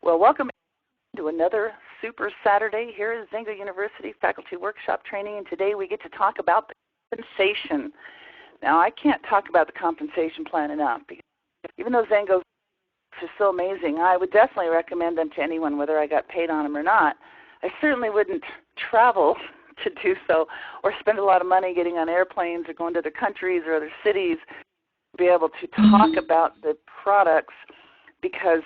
Well, welcome to another Super Saturday here at XANGO University Faculty Workshop Training, and today we get to talk about the compensation. Now, I can't talk about the compensation plan enough, because even though XANGO is so amazing, I would definitely recommend them to anyone, whether I got paid on them or not. I certainly wouldn't travel to do so or spend a lot of money getting on airplanes or going to other countries or other cities to be able to talk about the products, because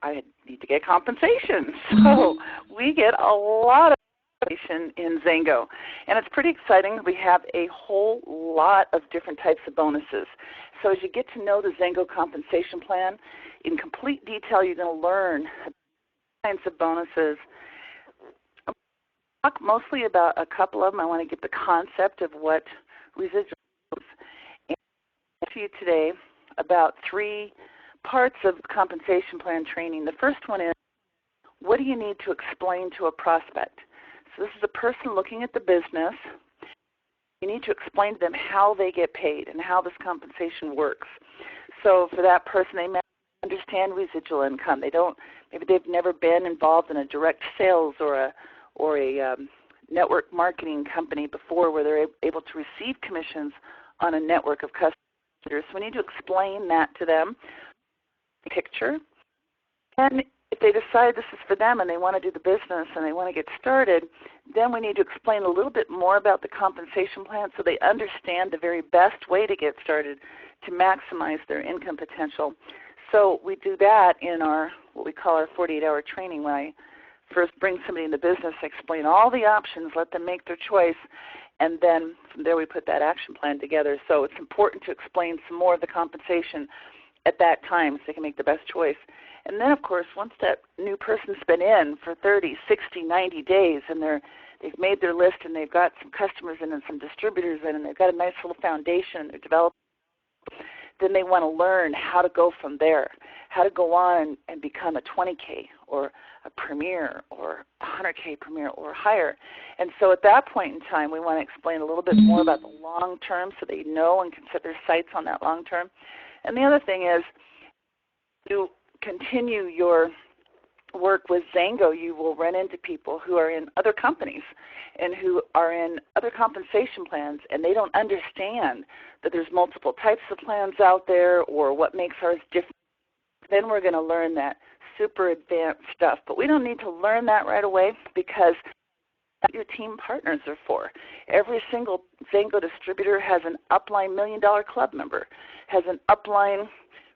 I need to get compensation. So we get a lot of compensation in XANGO, and it's pretty exciting. We have a whole lot of different types of bonuses. So as you get to know the XANGO compensation plan in complete detail, you're going to learn kinds of bonuses. I'll talk mostly about a couple of them. I want to get the concept of what residuals is, and I'll talk to you today about three parts of compensation plan training. The first one is, what do you need to explain to a prospect? So this is a person looking at the business. You need to explain to them how they get paid and how this compensation works. So for that person, they may understand residual income. Maybe they've never been involved in a direct sales or a network marketing company before where they're able to receive commissions on a network of customers. So we need to explain that to them. Picture. And if they decide this is for them and they want to do the business and they want to get started, then we need to explain a little bit more about the compensation plan so they understand the very best way to get started to maximize their income potential. So we do that in our what we call our 48-hour training. When I first bring somebody in the business, I explain all the options, let them make their choice, and then from there we put that action plan together. So it's important to explain some more of the compensation at that time so they can make the best choice. And then, of course, once that new person's been in for 30, 60, 90 days and they've made their list and they've got some customers in and some distributors in and they've got a nice little foundation they're developing, then they want to learn how to go from there, how to go on and become a 20K or a Premier or a 100K Premier or higher. And so at that point in time, we want to explain a little bit more about the long term so they know and can set their sights on that long term. And the other thing is, to continue your work with XANGO, you will run into people who are in other companies and who are in other compensation plans, and they don't understand that there's multiple types of plans out there or what makes ours different. Then we're going to learn that super advanced stuff. But we don't need to learn that right away, because that's what your team partners are for. Every single XANGO distributor has an upline $1 Million Club member, has an upline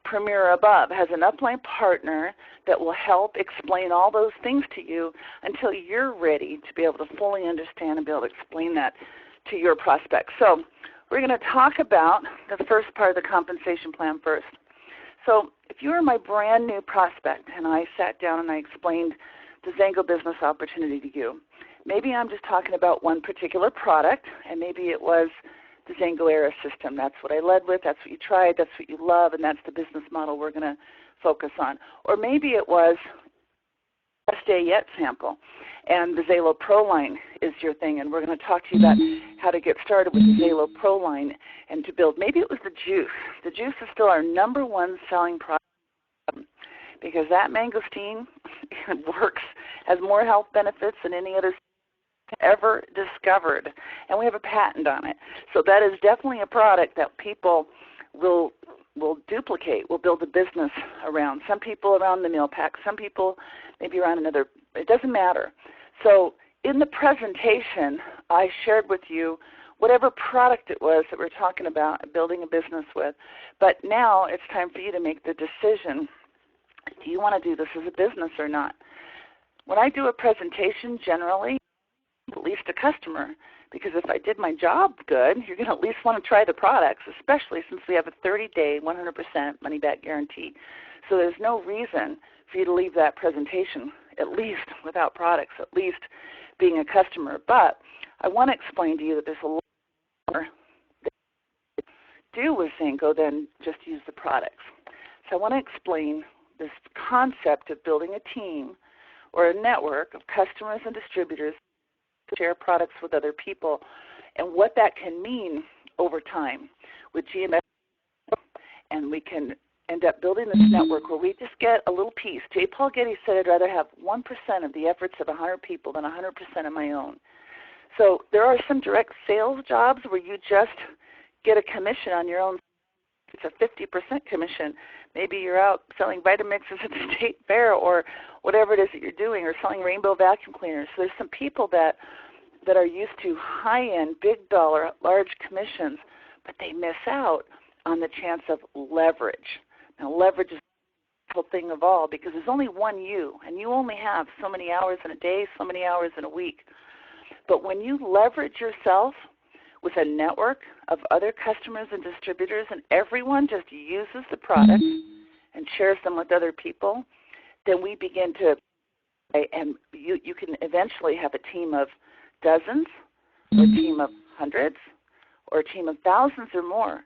Premier above, has an upline partner that will help explain all those things to you until you're ready to be able to fully understand and be able to explain that to your prospects. So we're going to talk about the first part of the compensation plan first. So if you are my brand new prospect and I sat down and I explained the XANGO business opportunity to you, maybe I'm just talking about one particular product, and maybe it was the XANGO Era system. That's what I led with, that's what you tried, that's what you love, and that's the business model we're going to focus on. Or maybe it was Best Day Yet sample, and the Xalo Pro line is your thing, and we're going to talk to you about how to get started with the Xalo Pro line and to build. Maybe it was the juice. The juice is still our #1 selling product, because that mangosteen works, has more health benefits than any other ever discovered, and we have a patent on it. So that is definitely a product that people will duplicate, will build a business around. Some people around the meal pack, some people maybe around another, it doesn't matter. So in the presentation, I shared with you whatever product it was that we're talking about building a business with. But now it's time for you to make the decision. Do you want to do this as a business or not? When I do a presentation, generally, at least a customer, because if I did my job good, you're going to at least want to try the products, especially since we have a 30-day 100% money-back guarantee. So there's no reason for you to leave that presentation, at least without products, at least being a customer. But I want to explain to you that there's a lot more that you can do with XANGO than just use the products. So I want to explain this concept of building a team or a network of customers and distributors to share products with other people, and what that can mean over time with GMS. And we can end up building this network where we just get a little piece. J. Paul Getty said, I'd rather have 1% of the efforts of 100 people than 100% of my own. So there are some direct sales jobs where you just get a commission on your own. It's a 50% commission. Maybe you're out selling Vitamixes at the state fair or whatever it is that you're doing, or selling rainbow vacuum cleaners. So there's some people that are used to high-end, big-dollar, large commissions, but they miss out on the chance of leverage. Now, leverage is the whole thing of all, because there's only one you, and you only have so many hours in a day, so many hours in a week. But when you leverage yourself with a network of other customers and distributors, and everyone just uses the product and shares them with other people, then we begin to, and you can eventually have a team of dozens, or a team of hundreds, or a team of thousands or more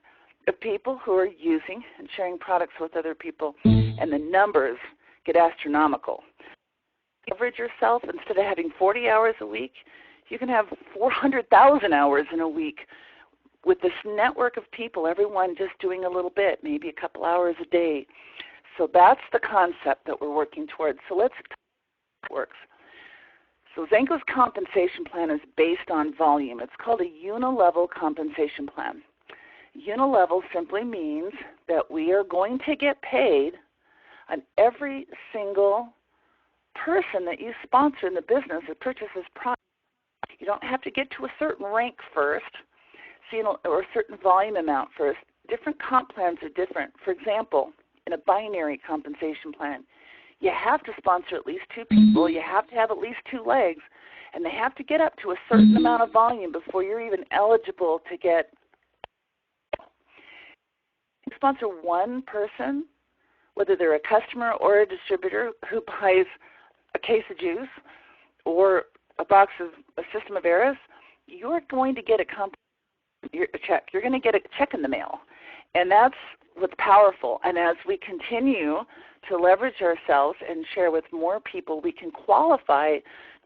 of people who are using and sharing products with other people, and the numbers get astronomical. Leverage yourself. Instead of having 40 hours a week, you can have 400,000 hours in a week with this network of people, everyone just doing a little bit, maybe a couple hours a day. So that's the concept that we're working towards. So let's talk about how it works. So XANGO's compensation plan is based on volume. It's called a unilevel compensation plan. Unilevel simply means that we are going to get paid on every single person that you sponsor in the business that purchases products. You don't have to get to a certain rank first, or a certain volume amount first. Different comp plans are different. For example, in a binary compensation plan, you have to sponsor at least 2 people, you have to have at least 2 legs, and they have to get up to a certain amount of volume before you're even eligible to get. You sponsor one person, whether they're a customer or a distributor who buys a case of juice or a system of Eris, you're going to get a check. You're going to get a check in the mail. And that's what's powerful. And as we continue to leverage ourselves and share with more people, we can qualify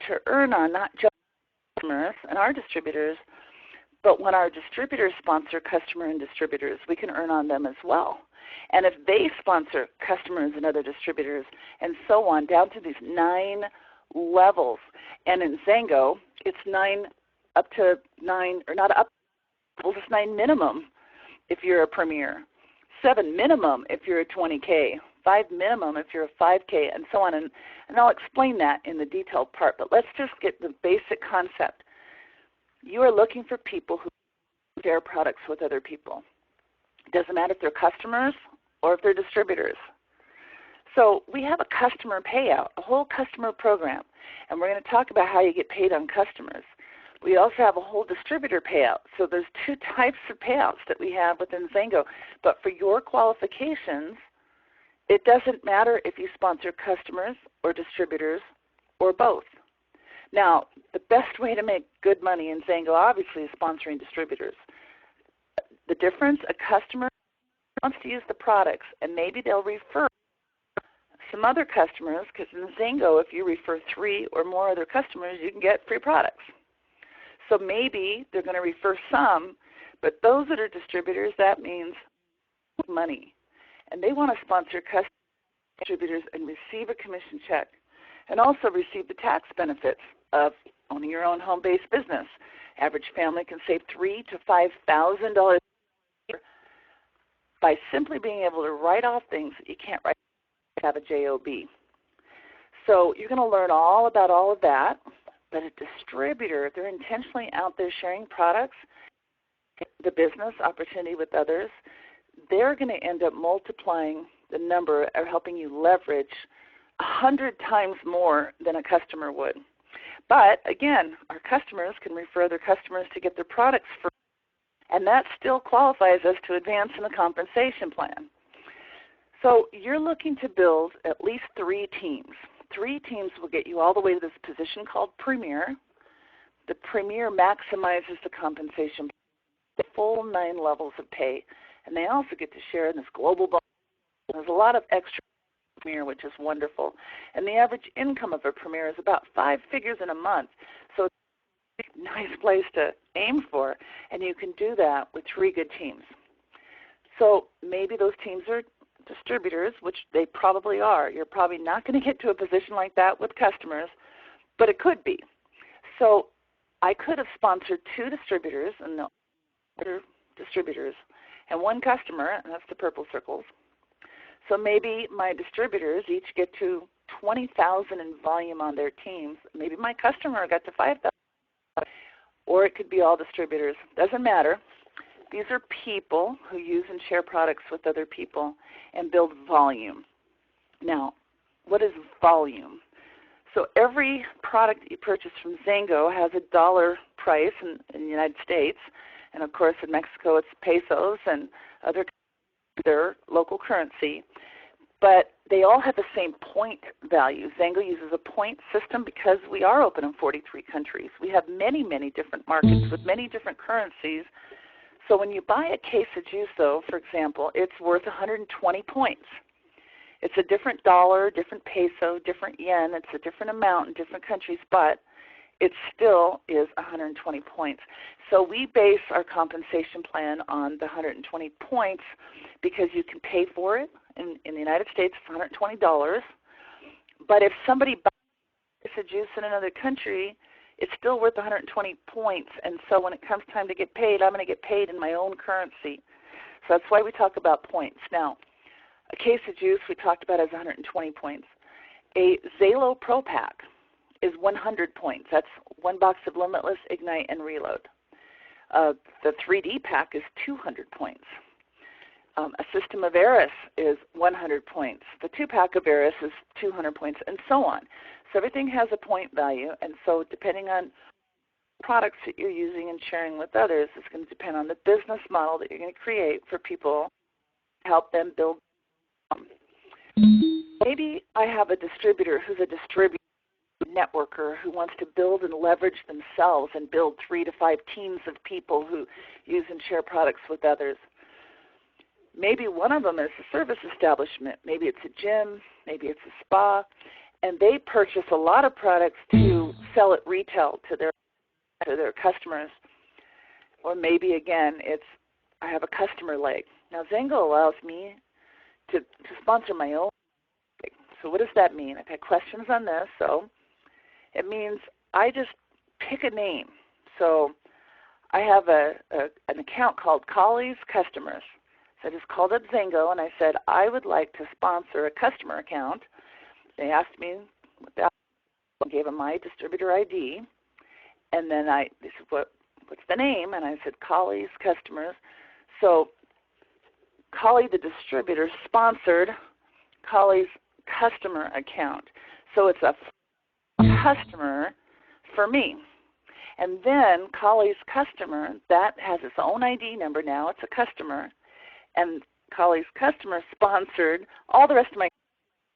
to earn on not just customers and our distributors, but when our distributors sponsor customer and distributors, we can earn on them as well. And if they sponsor customers and other distributors, and so on, down to these 9 levels. And in XANGO, it's 9 up to 9, or not up, well, it's 9 minimum if you're a premier, 7 minimum if you're a 20K, 5 minimum if you're a 5K, and so on. And I'll explain that in the detailed part, but let's just get the basic concept. You are looking for people who share products with other people. It doesn't matter if they're customers or if they're distributors. So we have a customer payout, a whole customer program, and we're going to talk about how you get paid on customers. We also have a whole distributor payout. So there's 2 types of payouts that we have within XANGO. But for your qualifications, it doesn't matter if you sponsor customers or distributors or both. Now, the best way to make good money in XANGO, obviously, is sponsoring distributors. The difference, a customer wants to use the products, and maybe they'll refer some other customers, because in XANGO, if you refer 3 or more other customers, you can get free products. So maybe they're going to refer some, but those that are distributors, that means money. And they want to sponsor customers, distributors, and receive a commission check, and also receive the tax benefits of owning your own home-based business. Average family can save $3,000 to $5,000 by simply being able to write off things that you can't write have a JOB. So you're going to learn all about all of that. But a distributor, if they're intentionally out there sharing products, the business opportunity with others, they're going to end up multiplying the number or helping you leverage 100 times more than a customer would. But again, our customers can refer their customers to get their products free, and that still qualifies us to advance in the compensation plan. So you're looking to build at least 3 teams. 3 teams will get you all the way to this position called Premier. The Premier maximizes the compensation, the full 9 levels of pay, and they also get to share in this global bonus. There's a lot of extra Premier, which is wonderful. And the average income of a Premier is about 5 figures in a month. So it's a nice place to aim for, and you can do that with 3 good teams. So maybe those teams are distributors, which they probably are. You're probably not going to get to a position like that with customers, but it could be. So I could have sponsored 2 distributors and the other distributors and 1 customer, and that's the purple circles. So maybe my distributors each get to 20,000 in volume on their teams. Maybe my customer got to 5,000, or it could be all distributors. Doesn't matter. These are people who use and share products with other people and build volume. Now, what is volume? So every product that you purchase from XANGO has a dollar price in the United States, and of course in Mexico it's pesos and other their local currency, but they all have the same point value. XANGO uses a point system because we are open in 43 countries. We have many, many different markets with many different currencies. So when you buy a case of juice, though, for example, it's worth 120 points. It's a different dollar, different peso, different yen. It's a different amount in different countries, but it still is 120 points. So we base our compensation plan on the 120 points because you can pay for it. In the United States, it's $120. But if somebody buys a juice in another country, it's still worth 120 points. And so when it comes time to get paid, I'm going to get paid in my own currency. So that's why we talk about points. Now, a case of juice we talked about as 120 points. A Zalo Pro Pack is 100 points. That's 1 box of Limitless, Ignite, and Reload. The 3D pack is 200 points. A system of Eris is 100 points. The 2-pack of Eris is 200 points, and so on. So everything has a point value, and so depending on products that you're using and sharing with others, it's going to depend on the business model that you're going to create for people to help them build. Maybe I have a distributor who's a distributor networker who wants to build and leverage themselves and build 3 to 5 teams of people who use and share products with others. Maybe one of them is a service establishment. Maybe it's a gym, maybe it's a spa, and they purchase a lot of products to sell at retail to their customers. Or maybe, again, it's I have a customer leg. Now, XANGO allows me to sponsor my own leg. So what does that mean? I've had questions on this. So it means I just pick a name. So I have an account called Colley's Customers. So I just called up XANGO and I said, I would like to sponsor a customer account. They asked me what that was. I gave them my distributor ID. And then they said, what's the name? And I said, Colley's Customers. So Colley, the distributor, sponsored Colley's customer account. So it's a customer for me. And then Colley's customer, that has its own ID number now. It's a customer. And Colley's customer sponsored all the rest of my.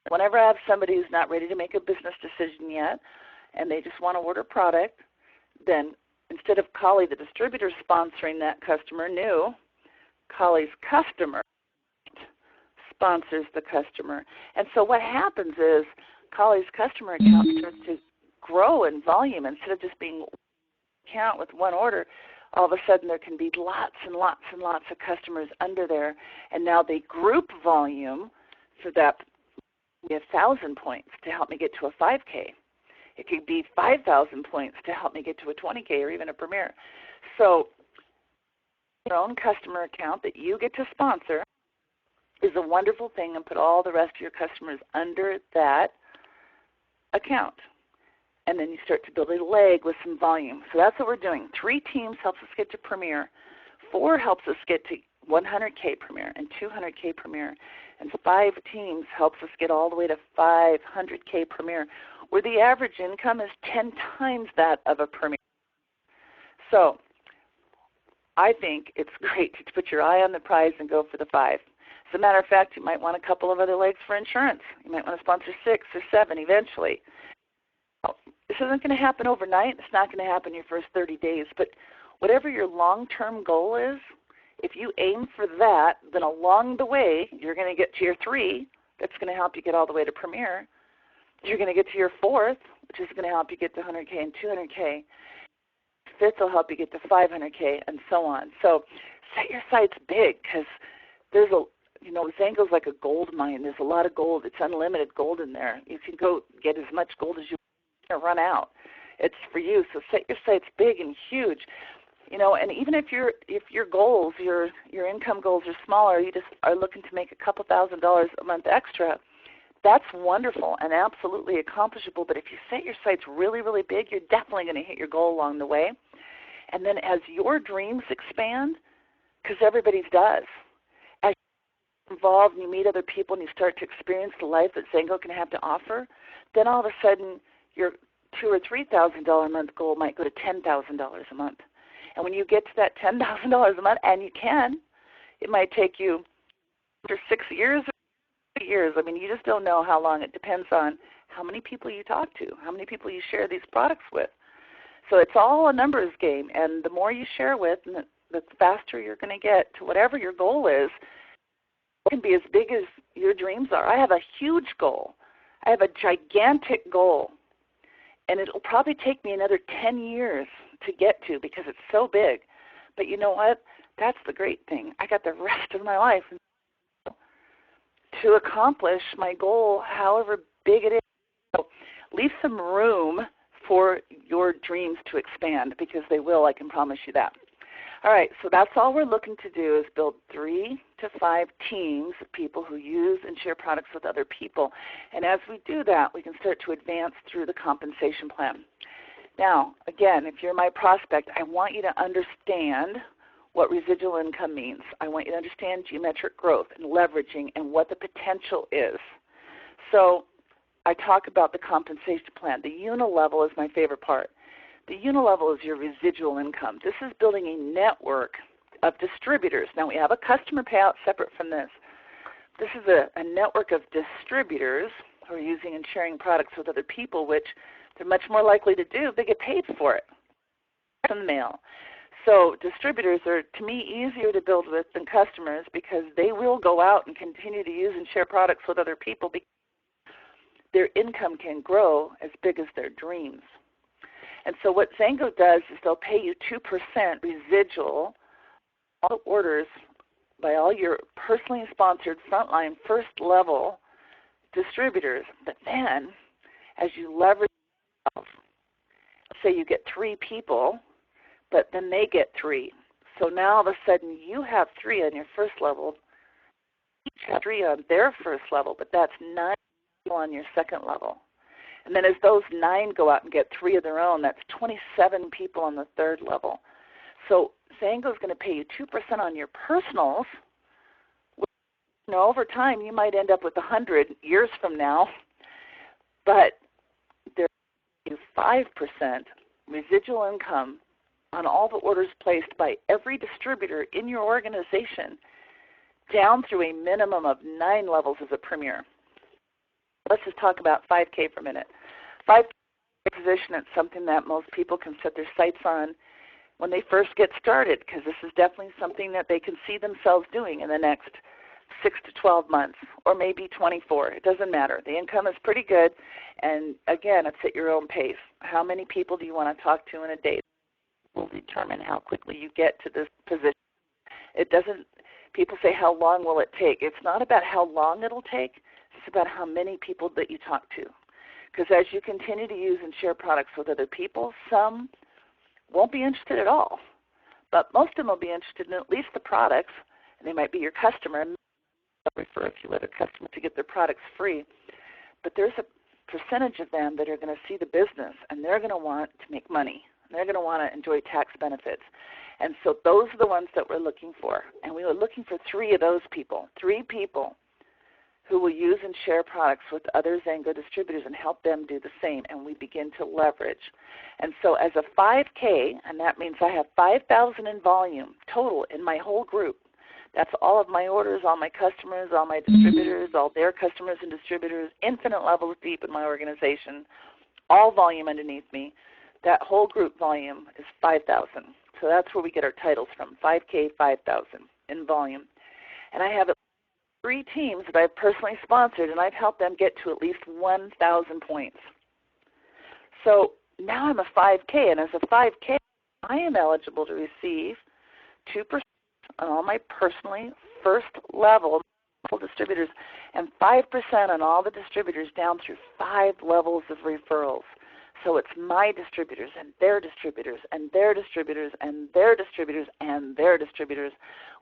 Whenever I have somebody who's not ready to make a business decision yet and they just want to order product, then instead of Colley, the distributor, sponsoring that customer, new, Colley's customer sponsors the customer. And so what happens is Colley's customer account starts to grow in volume. Instead of just being one account with one order, all of a sudden there can be lots and lots and lots of customers under there, and now they group volume for that. We have 1,000 points to help me get to a 5K. It could be 5,000 points to help me get to a 20K or even a Premier. So your own customer account that you get to sponsor is a wonderful thing, and put all the rest of your customers under that account. And then you start to build a leg with some volume. So that's what we're doing. 3 teams helps us get to Premier. 4 helps us get to 100K Premier and 200K Premier. And 5 teams helps us get all the way to 500K Premier, where the average income is 10 times that of a Premier. So I think it's great to put your eye on the prize and go for the 5. As a matter of fact, you might want a couple of other legs for insurance. You might want to sponsor 6 or 7 eventually. This isn't going to happen overnight. It's not going to happen in your first 30 days. But whatever your long-term goal is, if you aim for that, then along the way, you're going to get to your 3. That's going to help you get all the way to Premier. You're going to get to your 4th, which is going to help you get to 100K and 200K. 5th will help you get to 500K and so on. So set your sights big, because there's You know, XANGO's like a gold mine. There's a lot of gold. It's unlimited gold in there. You can go get as much gold as you want to run out. It's for you. So set your sights big and huge. You know, and even if your goals, your income goals are smaller, you just are looking to make a couple $1,000s a month extra, that's wonderful and absolutely accomplishable. But if you set your sights really, really big, you're definitely going to hit your goal along the way. And then as your dreams expand, because everybody's does, as you get involved and you meet other people and you start to experience the life that XANGO can have to offer, then all of a sudden your $2,000 or $3,000 a month goal might go to $10,000 a month. And when you get to that $10,000 a month, and you can, it might take you for 6 years or 8 years. I mean, you just don't know how long. It depends on how many people you talk to, how many people you share these products with. So it's all a numbers game, and the more you share with, the faster you're going to get to whatever your goal is. It can be as big as your dreams are. I have a huge goal. I have a gigantic goal, and it'll probably take me another 10 years to get to because it's so big. But you know what? That's the great thing. I got the rest of my life to accomplish my goal, however big it is. So leave some room for your dreams to expand, because they will, I can promise you that. All right, so that's all we're looking to do is build 3 to 5 teams of people who use and share products with other people. And as we do that, we can start to advance through the compensation plan. Now, again, if you're my prospect, I want you to understand what residual income means. I want you to understand geometric growth and leveraging and what the potential is. So I talk about the compensation plan. The unilevel is my favorite part. The unilevel is your residual income. This is building a network of distributors. Now, we have a customer payout separate from this. This is a network of distributors who are using and sharing products with other people, which they're much more likely to do if they get paid for it from the mail. So distributors are, to me, easier to build with than customers, because they will go out and continue to use and share products with other people because their income can grow as big as their dreams. And so what XANGO does is they'll pay you 2% residual all the orders by all your personally sponsored frontline first level distributors. But then as you leverage yourself, say you get 3 people, but then they get 3. So now all of a sudden you have 3 on your first level, each have 3 on their first level, but that's 9 people on your second level. And then as those 9 go out and get 3 of their own, that's 27 people on the third level. So XANGO is going to pay you 2% on your personals. You know, over time you might end up with 100 years from now, but there is 5% residual income on all the orders placed by every distributor in your organization, down through a minimum of 9 levels as a premier. Let's just talk about 5K for a minute. 5K position is something that most people can set their sights on when they first get started, because this is definitely something that they can see themselves doing in the next 6 to 12 months, or maybe 24. It doesn't matter. The income is pretty good, and again, it's at your own pace. How many people do you want to talk to in a day will determine how quickly you get to this position. It doesn't, people say, how long will it take? It's not about how long it'll take. It's about how many people that you talk to. Because as you continue to use and share products with other people, some won't be interested at all. But most of them will be interested in at least the products, and they might be your customer, and they'll refer a few other customers to get their products free. But there's a percentage of them that are going to see the business, and they're going to want to make money. They're going to want to enjoy tax benefits. And so those are the ones that we're looking for. And we were looking for 3 of those people, 3 people who will use and share products with other XANGO distributors and help them do the same, and we begin to leverage. And so as a 5K, and that means I have 5,000 in volume total in my whole group. That's all of my orders, all my customers, all my distributors, all their customers and distributors, infinite levels deep in my organization, all volume underneath me. That whole group volume is 5,000. So that's where we get our titles from, 5K, 5,000 in volume. And I have 3 teams that I've personally sponsored, and I've helped them get to at least 1,000 points. So now I'm a 5K, and as a 5K, I am eligible to receive 2% on all my personally first level distributors, and 5% on all the distributors down through 5 levels of referrals. So it's my distributors and their distributors and their distributors and their distributors and their distributors,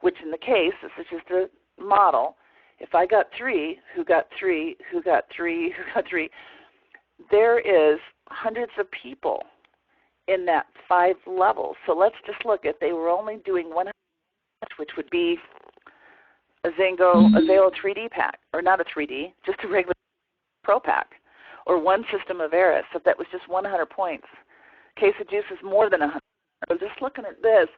which in the case, this is just a model. If I got 3, who got 3, who got 3, who got 3, there is hundreds of people in that 5 levels. So let's just look at, they were only doing 100, which would be a Zalo 3D pack, or not a 3D, just a regular Pro pack, or one system of Eris, if that was just 100 points. Case of juice is more than 100. So just looking at this,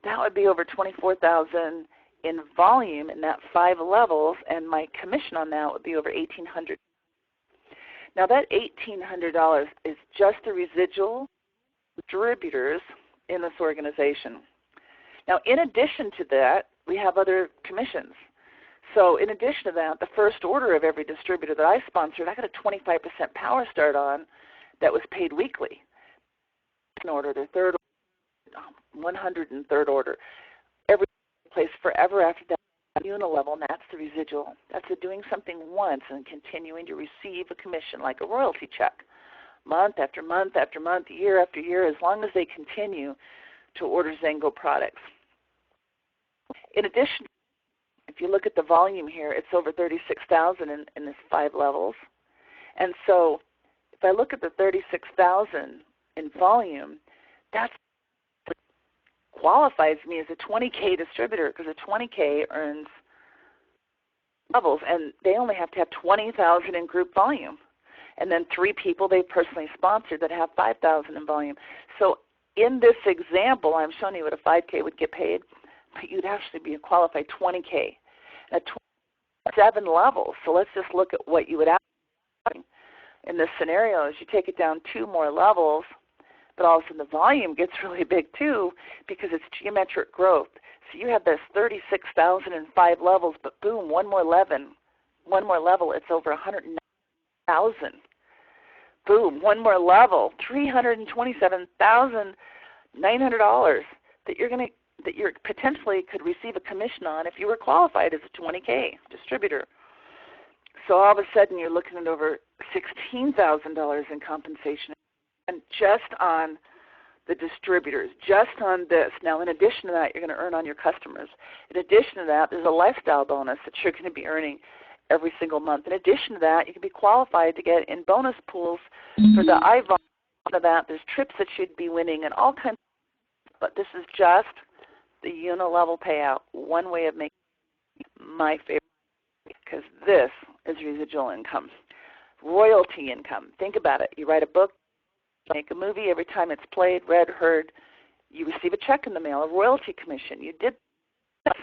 that would be over 24,000 in volume in that 5 levels, and my commission on that would be over $1,800. Now that $1,800 is just the residual distributors in this organization. Now in addition to that, we have other commissions. So in addition to that, the first order of every distributor that I sponsored, I got a 25% power start on that was paid weekly. Second order, their third order, 103rd order. Every place forever after that, unilevel, and that's the residual. That's the doing something once and continuing to receive a commission like a royalty check, month after month after month, year after year, as long as they continue to order XANGO products. In addition, if you look at the volume here, it's over 36,000 in this 5 levels. And so if I look at the 36,000 in volume, that qualifies me as a 20K distributor, because a 20K earns levels, and they only have to have 20,000 in group volume. And then 3 people they personally sponsored that have 5,000 in volume. So in this example, I'm showing you what a 5K would get paid, but you'd actually be a qualified 20K at 27 levels. So let's just look at what you would actually in this scenario is you take it down 2 more levels, but also the volume gets really big too because it's geometric growth. So you have this 36,000 in 5 levels, but boom, one more level, it's over 109,000. Boom, one more level, $327,900 that you potentially could receive a commission on if you were qualified as a 20K distributor. So all of a sudden you're looking at over $16,000 in compensation, and just on the distributors, just on this. Now in addition to that, you're going to earn on your customers. In addition to that, there's a lifestyle bonus that you're going to be earning every single month. In addition to that, you can be qualified to get in bonus pools for the iVol. Of that, there's trips that you'd be winning and all kinds of, but this is just the unilevel payout, one way of making my favorite, because this is residual income. Royalty income, think about it. You write a book, make a movie, every time it's played, read, heard, you receive a check in the mail, a royalty commission. You did that,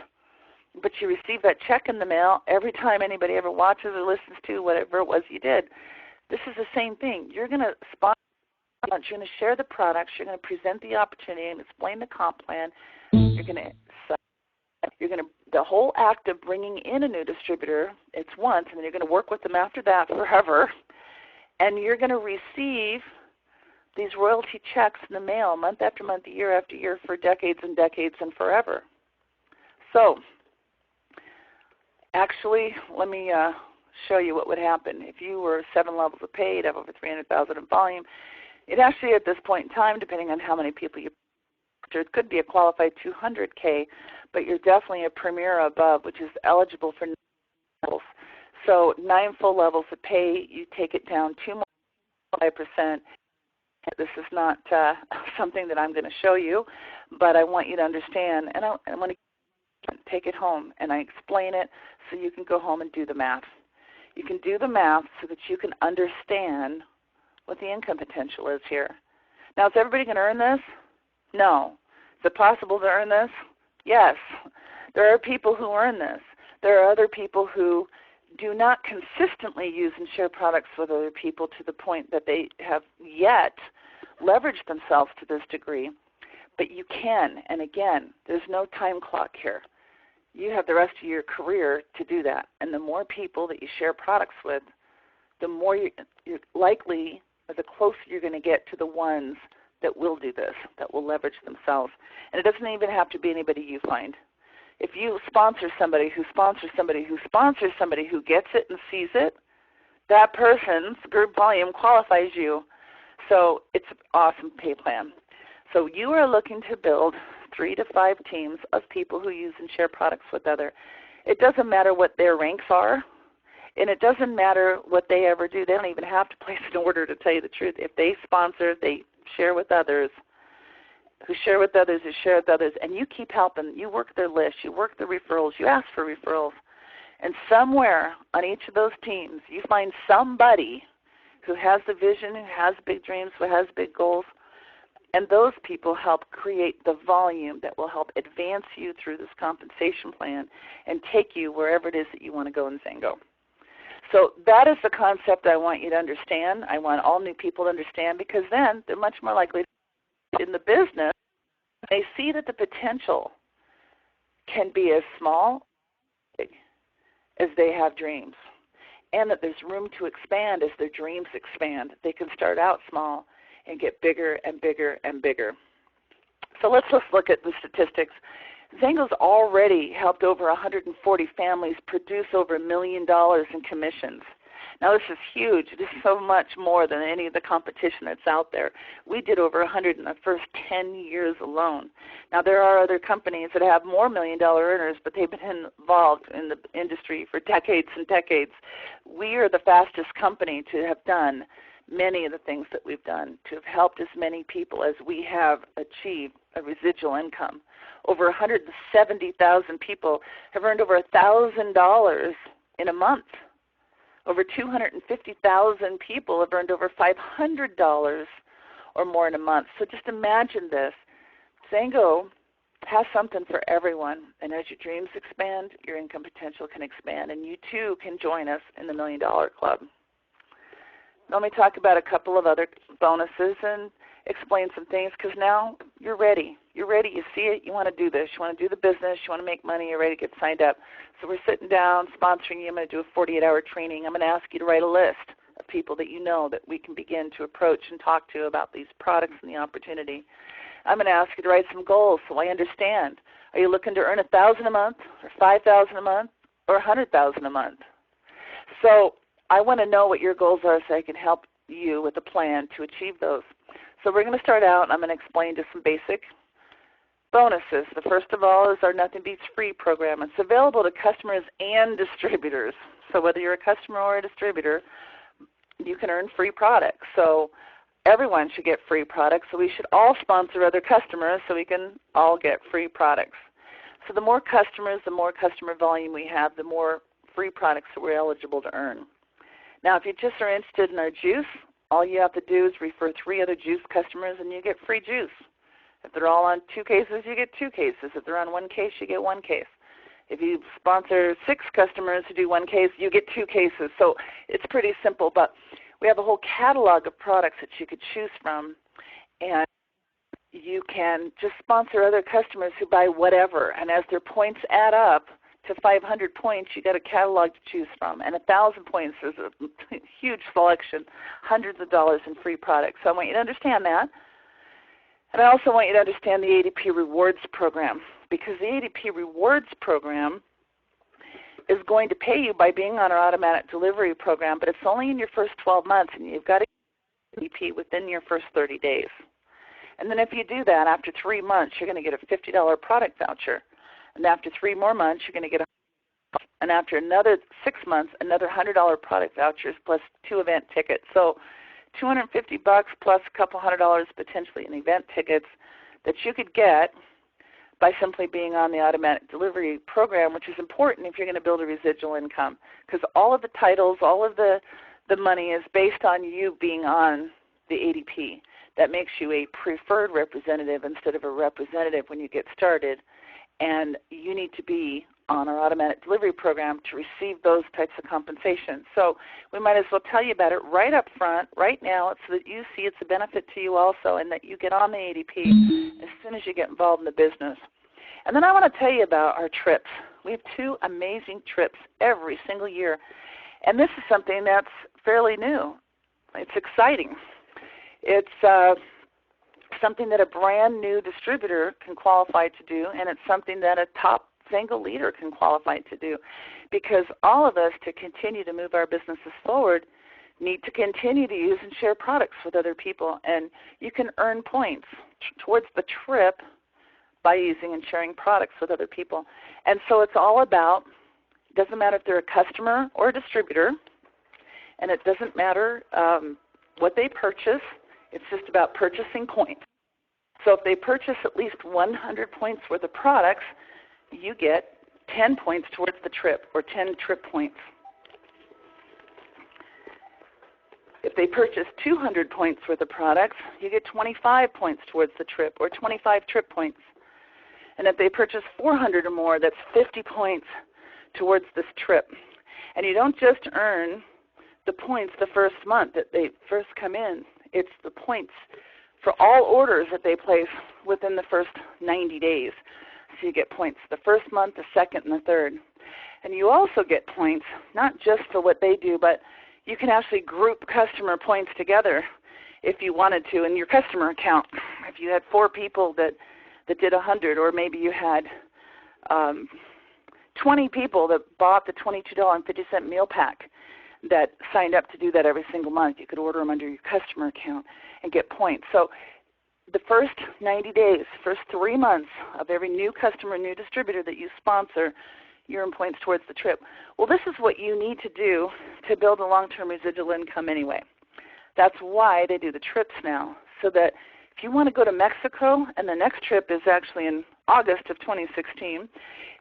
but you receive that check in the mail every time anybody ever watches or listens to whatever it was you did. This is the same thing. You're going to sponsor, you're going to share the products, you're going to present the opportunity and explain the comp plan. You're going to the whole act of bringing in a new distributor, it's once, and then you're going to work with them after that forever, and you're going to receive these royalty checks in the mail month after month, year after year, for decades and decades and forever. So actually, let me show you what would happen. If you were 7 levels of paid, have over 300,000 in volume, it actually at this point in time, depending on how many people you it could be a qualified 200K, but you're definitely a premier above, which is eligible for 9 levels. So 9 full levels of pay, you take it down 2 more 5%. This is not something that I'm going to show you, but I want you to understand, and I want to take it home, and I explain it so you can go home and do the math. You can do the math so that you can understand what the income potential is here. Now, is everybody going to earn this? No. Is it possible to earn this? Yes. There are people who earn this. There are other people who do not consistently use and share products with other people to the point that they have yet leveraged themselves to this degree. But you can, and again, there's no time clock here. You have the rest of your career to do that. And the more people that you share products with, the more you're likely, or the closer you're going to get to the ones that will do this, that will leverage themselves. And it doesn't even have to be anybody you find. If you sponsor somebody who sponsors somebody who sponsors somebody who gets it and sees it, that person's group volume qualifies you. So it's an awesome pay plan. So you are looking to build 3 to 5 teams of people who use and share products with others. It doesn't matter what their ranks are, and it doesn't matter what they ever do. They don't even have to place an order, to tell you the truth. If they sponsor, they share with others, who share with others, who share with others, and you keep helping. You work their list, you work the referrals, you ask for referrals, and somewhere on each of those teams you find somebody who has the vision, who has big dreams, who has big goals, and those people help create the volume that will help advance you through this compensation plan and take you wherever it is that you want to go in XANGO. So that is the concept I want you to understand. I want all new people to understand, because then they're much more likely to in the business. They see that the potential can be as small as they have dreams, and that there's room to expand as their dreams expand. They can start out small and get bigger and bigger and bigger. So let's just look at the statistics. XANGO's already helped over 140 families produce over $1 million in commissions. Now this is huge. This is so much more than any of the competition that's out there. We did over 100 in the first 10 years alone. Now there are other companies that have more $1 million earners, but they've been involved in the industry for decades and decades. We are the fastest company to have done many of the things that we've done, to have helped as many people as we have achieved a residual income. Over 170,000 people have earned over $1,000 in a month. Over 250,000 people have earned over $500 or more in a month. So just imagine this. XANGO has something for everyone, and as your dreams expand, your income potential can expand, and you too can join us in the $1 Million Club. Let me talk about a couple of other bonuses and explain some things, because now you're ready. You're ready. You see it. You want to do this. You want to do the business. You want to make money. You're ready to get signed up. So we're sitting down, sponsoring you. I'm going to do a 48-hour training. I'm going to ask you to write a list of people that you know that we can begin to approach and talk to about these products and the opportunity. I'm going to ask you to write some goals so I understand. Are you looking to earn $1,000 a month, or $5,000 a month, or $100,000 a month? So I want to know what your goals are so I can help you with a plan to achieve those. So we're going to start out, and I'm going to explain just some basic bonuses. The first of all is our Nothing Beats Free program. It's available to customers and distributors. So whether you're a customer or a distributor, you can earn free products. So everyone should get free products. So we should all sponsor other customers so we can all get free products. So the more customers, the more customer volume we have, the more free products that we're eligible to earn. Now, if you just are interested in our juice, all you have to do is refer 3 other juice customers and you get free juice. If they're all on 2 cases, you get 2 cases. If they're on 1 case, you get 1 case. If you sponsor 6 customers who do 1 case, you get 2 cases. So it's pretty simple, but we have a whole catalog of products that you could choose from, and you can just sponsor other customers who buy whatever, and as their points add up to 500 points, you got a catalog to choose from, and 1,000 points is a huge selection, hundreds of dollars in free products. So I want you to understand that, and I also want you to understand the ADP Rewards program, because the ADP Rewards program is going to pay you by being on our automatic delivery program, but it's only in your first 12 months, and you've got to get ADP within your first 30 days. And then if you do that, after 3 months, you're going to get a $50 product voucher. And after 3 more months, you're going to get and after another 6 months, another $100 product vouchers plus 2 event tickets. So $250 plus a couple $100 potentially in event tickets that you could get by simply being on the automatic delivery program, which is important if you're going to build a residual income, because all of the titles, all of the money is based on you being on the ADP. That makes you a preferred representative instead of a representative when you get started. And you need to be on our automatic delivery program to receive those types of compensation. So we might as well tell you about it right up front, right now, so that you see it's a benefit to you also, and that you get on the ADP as soon as you get involved in the business. And then I want to tell you about our trips. We have 2 amazing trips every single year. And this is something that's fairly new. It's exciting. It's something that a brand new distributor can qualify to do, and it's something that a top XANGO leader can qualify to do, because all of us, to continue to move our businesses forward, need to continue to use and share products with other people. And you can earn points towards the trip by using and sharing products with other people. And so it's all about, it doesn't matter if they're a customer or a distributor, and it doesn't matter what they purchase. It's just about purchasing points. So if they purchase at least 100 points worth of products, you get 10 points towards the trip, or 10 trip points. If they purchase 200 points worth of products, you get 25 points towards the trip, or 25 trip points. And if they purchase 400 or more, that's 50 points towards this trip. And you don't just earn the points the first month that they first come in. It's the points for all orders that they place within the first 90 days. So you get points the first month, the second, and the third. And you also get points not just for what they do, but you can actually group customer points together if you wanted to in your customer account. If you had 4 people that did 100, or maybe you had 20 people that bought the $22.50 meal pack that signed up to do that every single month, you could order them under your customer account and get points. So the first 90 days, first 3 months of every new customer, new distributor that you sponsor, you earn points towards the trip. Well, this is what you need to do to build a long-term residual income anyway. That's why they do the trips now, so that if you want to go to Mexico, and the next trip is actually in August of 2016,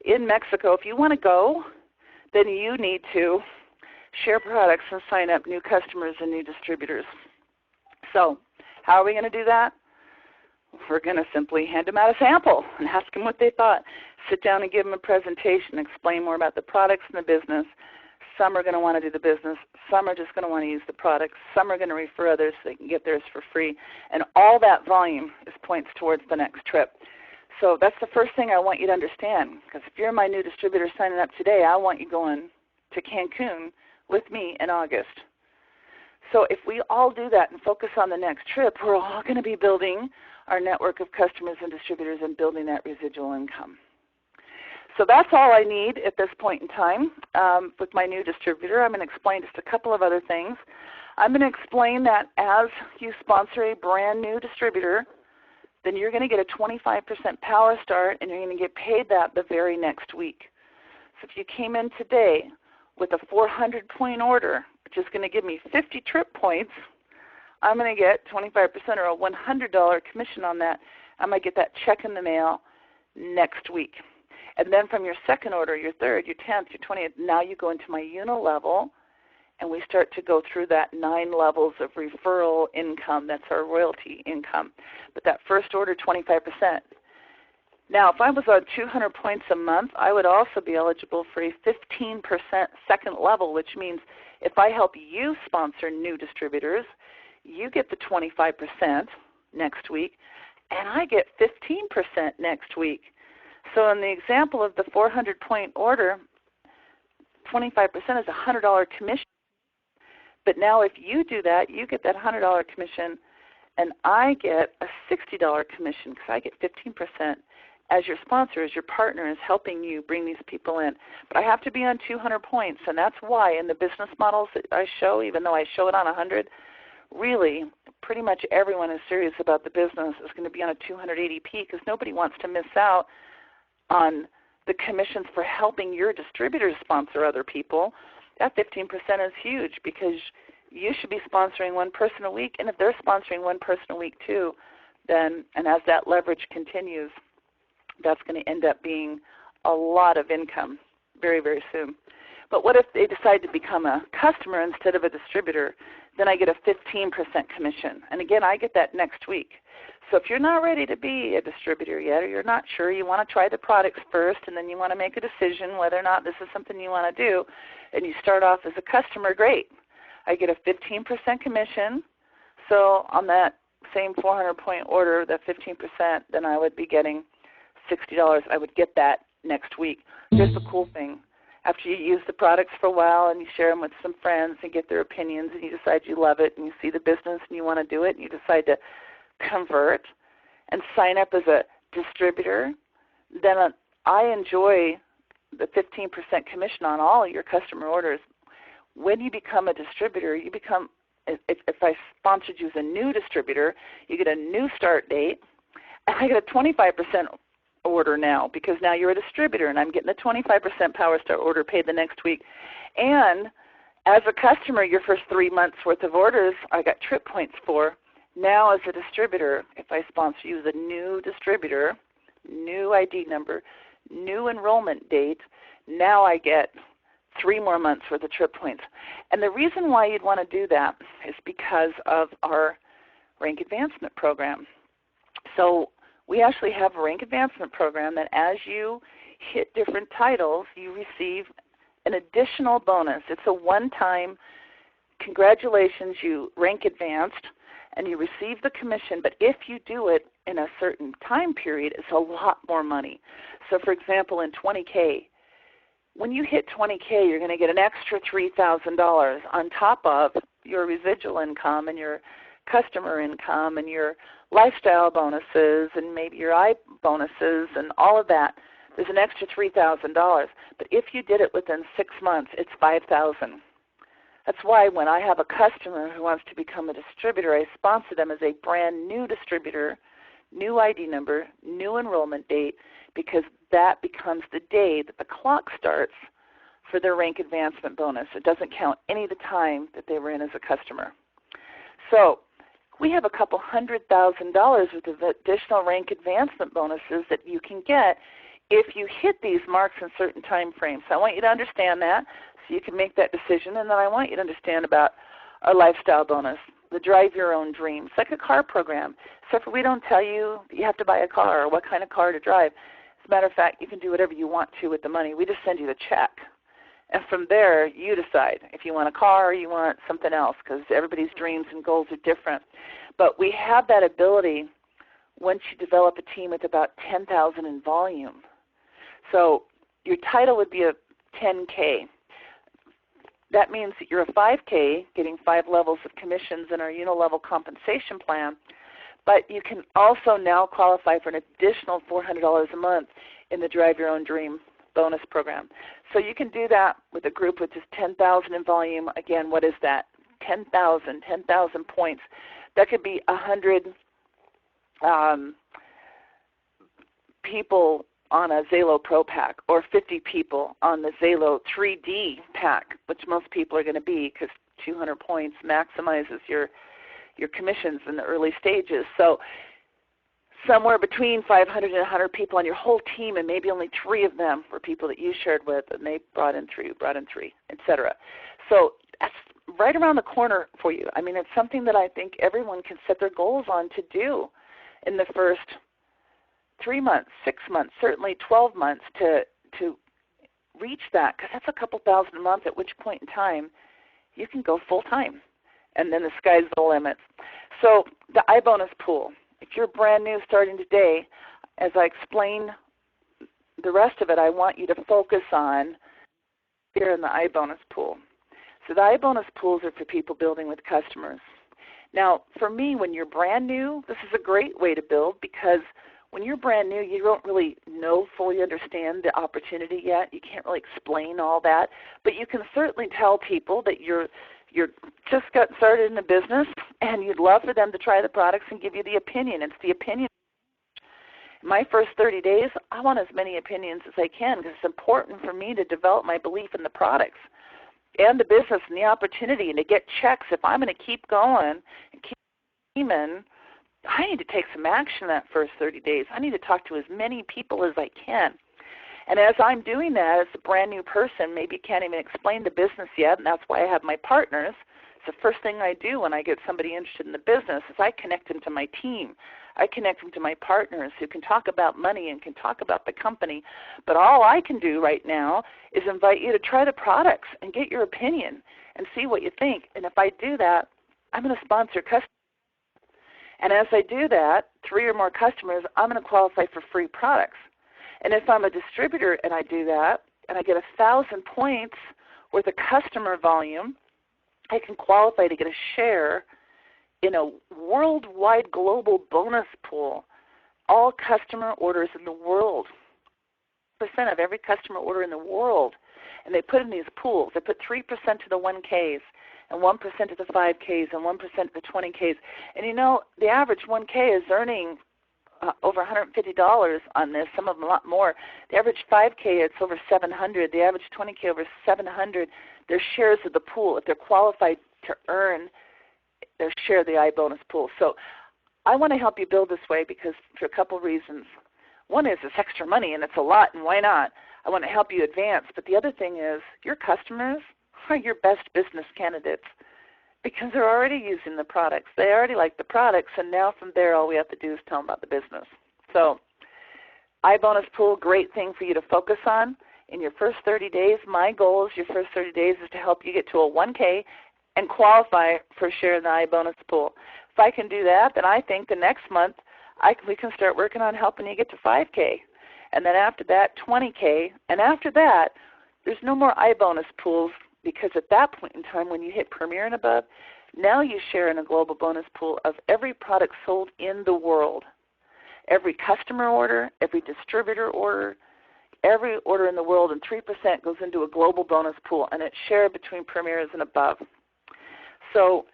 in Mexico, if you want to go, then you need to share products and sign up new customers and new distributors. So how are we going to do that? We're going to simply hand them out a sample and ask them what they thought. Sit down and give them a presentation, explain more about the products and the business. Some are going to want to do the business. Some are just going to want to use the products. Some are going to refer others so they can get theirs for free. And all that volume is points towards the next trip. So that's the first thing I want you to understand, because if you're my new distributor signing up today, I want you going to Cancun with me in August. So if we all do that and focus on the next trip, we're all going to be building our network of customers and distributors and building that residual income. So that's all I need at this point in time. With my new distributor, I'm going to explain just a couple of other things. I'm going to explain that as you sponsor a brand new distributor, then you're going to get a 25% power start, and you're going to get paid that the very next week. So if you came in today with a 400-point order, which is going to give me 50 trip points, I'm going to get 25% or a $100 commission on that. I'm going to get that check in the mail next week. And then from your second order, your third, your 10th, your 20th, now you go into my level, and we start to go through that 9 levels of referral income. That's our royalty income. But that first order, 25%. Now, if I was on 200 points a month, I would also be eligible for a 15% second level, which means if I help you sponsor new distributors, you get the 25% next week, and I get 15% next week. So in the example of the 400-point order, 25% is a $100 commission. But now if you do that, you get that $100 commission, and I get a $60 commission because I get 15% as your sponsor, as your partner is helping you bring these people in. But I have to be on 200 points, and that's why in the business models that I show, even though I show it on 100, really pretty much everyone is serious about the business is going to be on a 280p because nobody wants to miss out on the commissions for helping your distributors sponsor other people. That 15% is huge because you should be sponsoring one person a week, and if they're sponsoring one person a week too, then, and as that leverage continues, that's going to end up being a lot of income very, very soon. But what if they decide to become a customer instead of a distributor? Then I get a 15% commission. And again, I get that next week. So if you're not ready to be a distributor yet, or you're not sure, you want to try the products first, and then you want to make a decision whether or not this is something you want to do, and you start off as a customer, great. I get a 15% commission. So on that same 400-point order, the 15%, then I would be getting $60. I would get that next week. Here's the cool thing. After you use the products for a while and you share them with some friends and get their opinions and you decide you love it and you see the business and you want to do it and you decide to convert and sign up as a distributor, then I enjoy the 15% commission on all of your customer orders. When you become a distributor, you become, if I sponsored you as a new distributor, you get a new start date, and I get a 25% order now because now you're a distributor, and I'm getting a 25% Power Star order paid the next week. And as a customer, your first 3 months worth of orders, I got trip points for. Now as a distributor, if I sponsor you as a new distributor, new ID number, new enrollment date, now I get 3 more months worth of trip points. And the reason why you'd want to do that is because of our rank advancement program. So we actually have a rank advancement program that as you hit different titles, you receive an additional bonus. It's a one-time, congratulations, you rank advanced, and you receive the commission. But if you do it in a certain time period, it's a lot more money. So for example, in 20K, when you hit 20K, you're going to get an extra $3,000 on top of your residual income and your customer income and your lifestyle bonuses and maybe your eye bonuses and all of that. There's an extra $3,000. But if you did it within 6 months, it's $5,000. That's why when I have a customer who wants to become a distributor, I sponsor them as a brand new distributor, new ID number, new enrollment date, because that becomes the day that the clock starts for their rank advancement bonus. It doesn't count any of the time that they were in as a customer. So we have a couple $100,000 worth of additional rank advancement bonuses that you can get if you hit these marks in certain time frames. So I want you to understand that so you can make that decision, and then I want you to understand about our lifestyle bonus, the Drive Your Own Dream. It's like a car program, except for we don't tell you that you have to buy a car or what kind of car to drive. As a matter of fact, you can do whatever you want to with the money. We just send you the check. And from there, you decide if you want a car or you want something else, because everybody's dreams and goals are different. But we have that ability once you develop a team with about 10,000 in volume. So your title would be a 10K. That means that you're a 5K, getting 5 levels of commissions in our unilevel compensation plan, but you can also now qualify for an additional $400 a month in the Drive Your Own Dream bonus program. So you can do that with a group with just 10,000 in volume. Again, what is that? 10,000 points. That could be 100 people on a Zalo Pro Pack, or 50 people on the Zalo 3D Pack, which most people are going to be because 200 points maximizes your commissions in the early stages. So somewhere between 500 and 100 people on your whole team, and maybe only 3 of them were people that you shared with, and they brought in 3, etc. So that's right around the corner for you. I mean, it's something that I think everyone can set their goals on to do in the first 3 months, 6 months, certainly 12 months to reach that, because that's a couple thousand a month, at which point in time you can go full-time, and then the sky's the limit. So the iBonus pool, if you're brand new starting today, as I explain the rest of it, I want you to focus on here in the iBonus pool. So the iBonus pools are for people building with customers. Now, for me, when you're brand new, this is a great way to build, because when you're brand new, you don't really fully understand the opportunity yet. You can't really explain all that, but you can certainly tell people that you're just got started in the business and you'd love for them to try the products and give you the opinion. It's the opinion. In my first 30 days, I want as many opinions as I can, because it's important for me to develop my belief in the products and the business and the opportunity, and to get checks. If I'm going to keep going and keep teaming, I need to take some action that first 30 days. I need to talk to as many people as I can. And as I'm doing that, as a brand new person, maybe you can't even explain the business yet, and that's why I have my partners. It's the first thing I do when I get somebody interested in the business is I connect them to my team. I connect them to my partners who can talk about money and can talk about the company. But all I can do right now is invite you to try the products and get your opinion and see what you think. And if I do that, I'm going to sponsor customers. And as I do that, 3 or more customers, I'm going to qualify for free products. And if I'm a distributor and I do that, and I get 1,000 points worth of customer volume, I can qualify to get a share in a worldwide global bonus pool, all customer orders in the world. of every customer order in the world, and they put in these pools. They put 3% to the 1Ks and 1% to the 5Ks and 1% to the 20Ks. And you know, the average 1K is earning over $150 on this, some of them a lot more. The average 5K, it's over $700. The average 20K, over $700. They're shares of the pool if they're qualified to earn their share of the iBonus pool. So I want to help you build this way because for a couple reasons. One is it's extra money, and it's a lot, and why not? I want to help you advance. But the other thing is your customers are your best business candidates because they're already using the products. They already like the products, and now from there all we have to do is tell them about the business. So iBonus pool, great thing for you to focus on. In your first 30 days, my goal is your first 30 days is to help you get to a 1K and qualify for a share in the iBonus pool. If I can do that, then I think the next month we can start working on helping you get to 5K. And then after that, 20K. And after that, there's no more iBonus pools because at that point in time when you hit Premier and above, now you share in a global bonus pool of every product sold in the world. Every customer order, every distributor order, every order in the world, and 3% goes into a global bonus pool, and it's shared between Premiers and above. So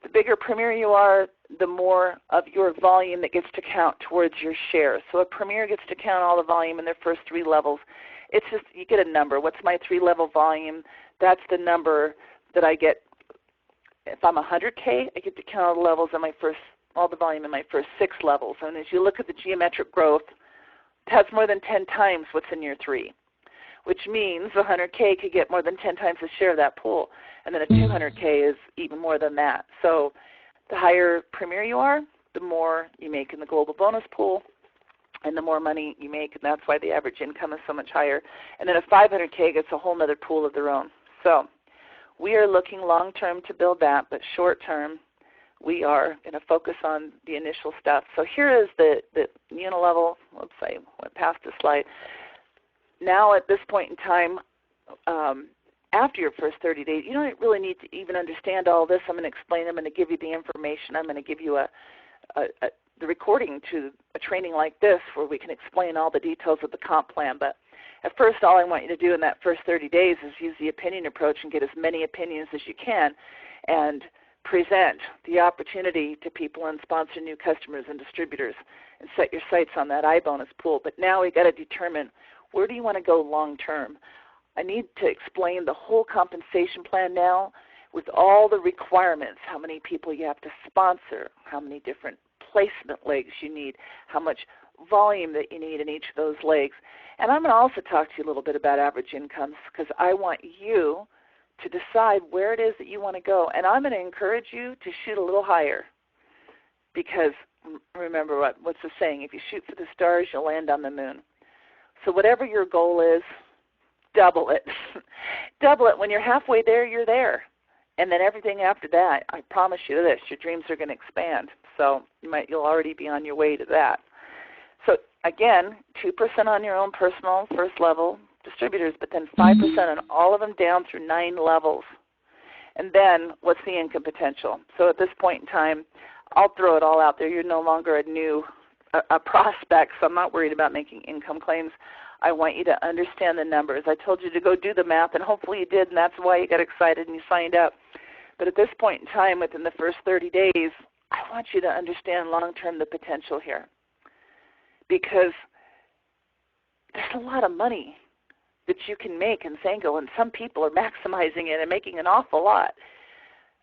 the bigger Premier you are, the more of your volume that gets to count towards your share. So a Premier gets to count all the volume in their first 3 levels. It's just you get a number. What's my 3-level volume? That's the number that I get. If I'm 100K, I get to count all the levels in all the volume in my first 6 levels. And as you look at the geometric growth, it has more than 10 times what's in your 3, which means 100K could get more than 10 times the share of that pool. And then a 200K is even more than that. So the higher Premier you are, the more you make in the global bonus pool, and the more money you make, and that's why the average income is so much higher. And then a 500K gets a whole other pool of their own. So we are looking long-term to build that, but short-term we are going to focus on the initial stuff. So here is the unilevel. Oops, I went past the slide. Now at this point in time, after your first 30 days, you don't really need to even understand all this. I'm going to explain. I'm going to give you the information. I'm going to give you the recording to a training like this where we can explain all the details of the comp plan. But at first, all I want you to do in that first 30 days is use the opinion approach and get as many opinions as you can and present the opportunity to people and sponsor new customers and distributors and set your sights on that iBonus pool. But now we've got to determine where do you want to go long term. I need to explain the whole compensation plan now with all the requirements, how many people you have to sponsor, how many different placement legs you need, how much volume that you need in each of those legs. And I'm going to also talk to you a little bit about average incomes because I want you to decide where it is that you want to go. And I'm going to encourage you to shoot a little higher because remember what's the saying, if you shoot for the stars, you'll land on the moon. So whatever your goal is, double it. Double it. When you're halfway there, you're there. And then everything after that, I promise you this, your dreams are going to expand. So you'll already be on your way to that. So again, 2% on your own personal first level distributors, but then 5% on all of them down through 9 levels. And then what's the income potential? So at this point in time, I'll throw it all out there. You're no longer a prospect, so I'm not worried about making income claims. I want you to understand the numbers. I told you to go do the math, and hopefully you did, and that's why you got excited and you signed up. But at this point in time, within the first 30 days, I want you to understand long-term the potential here because there's a lot of money that you can make in XANGO, and some people are maximizing it and making an awful lot.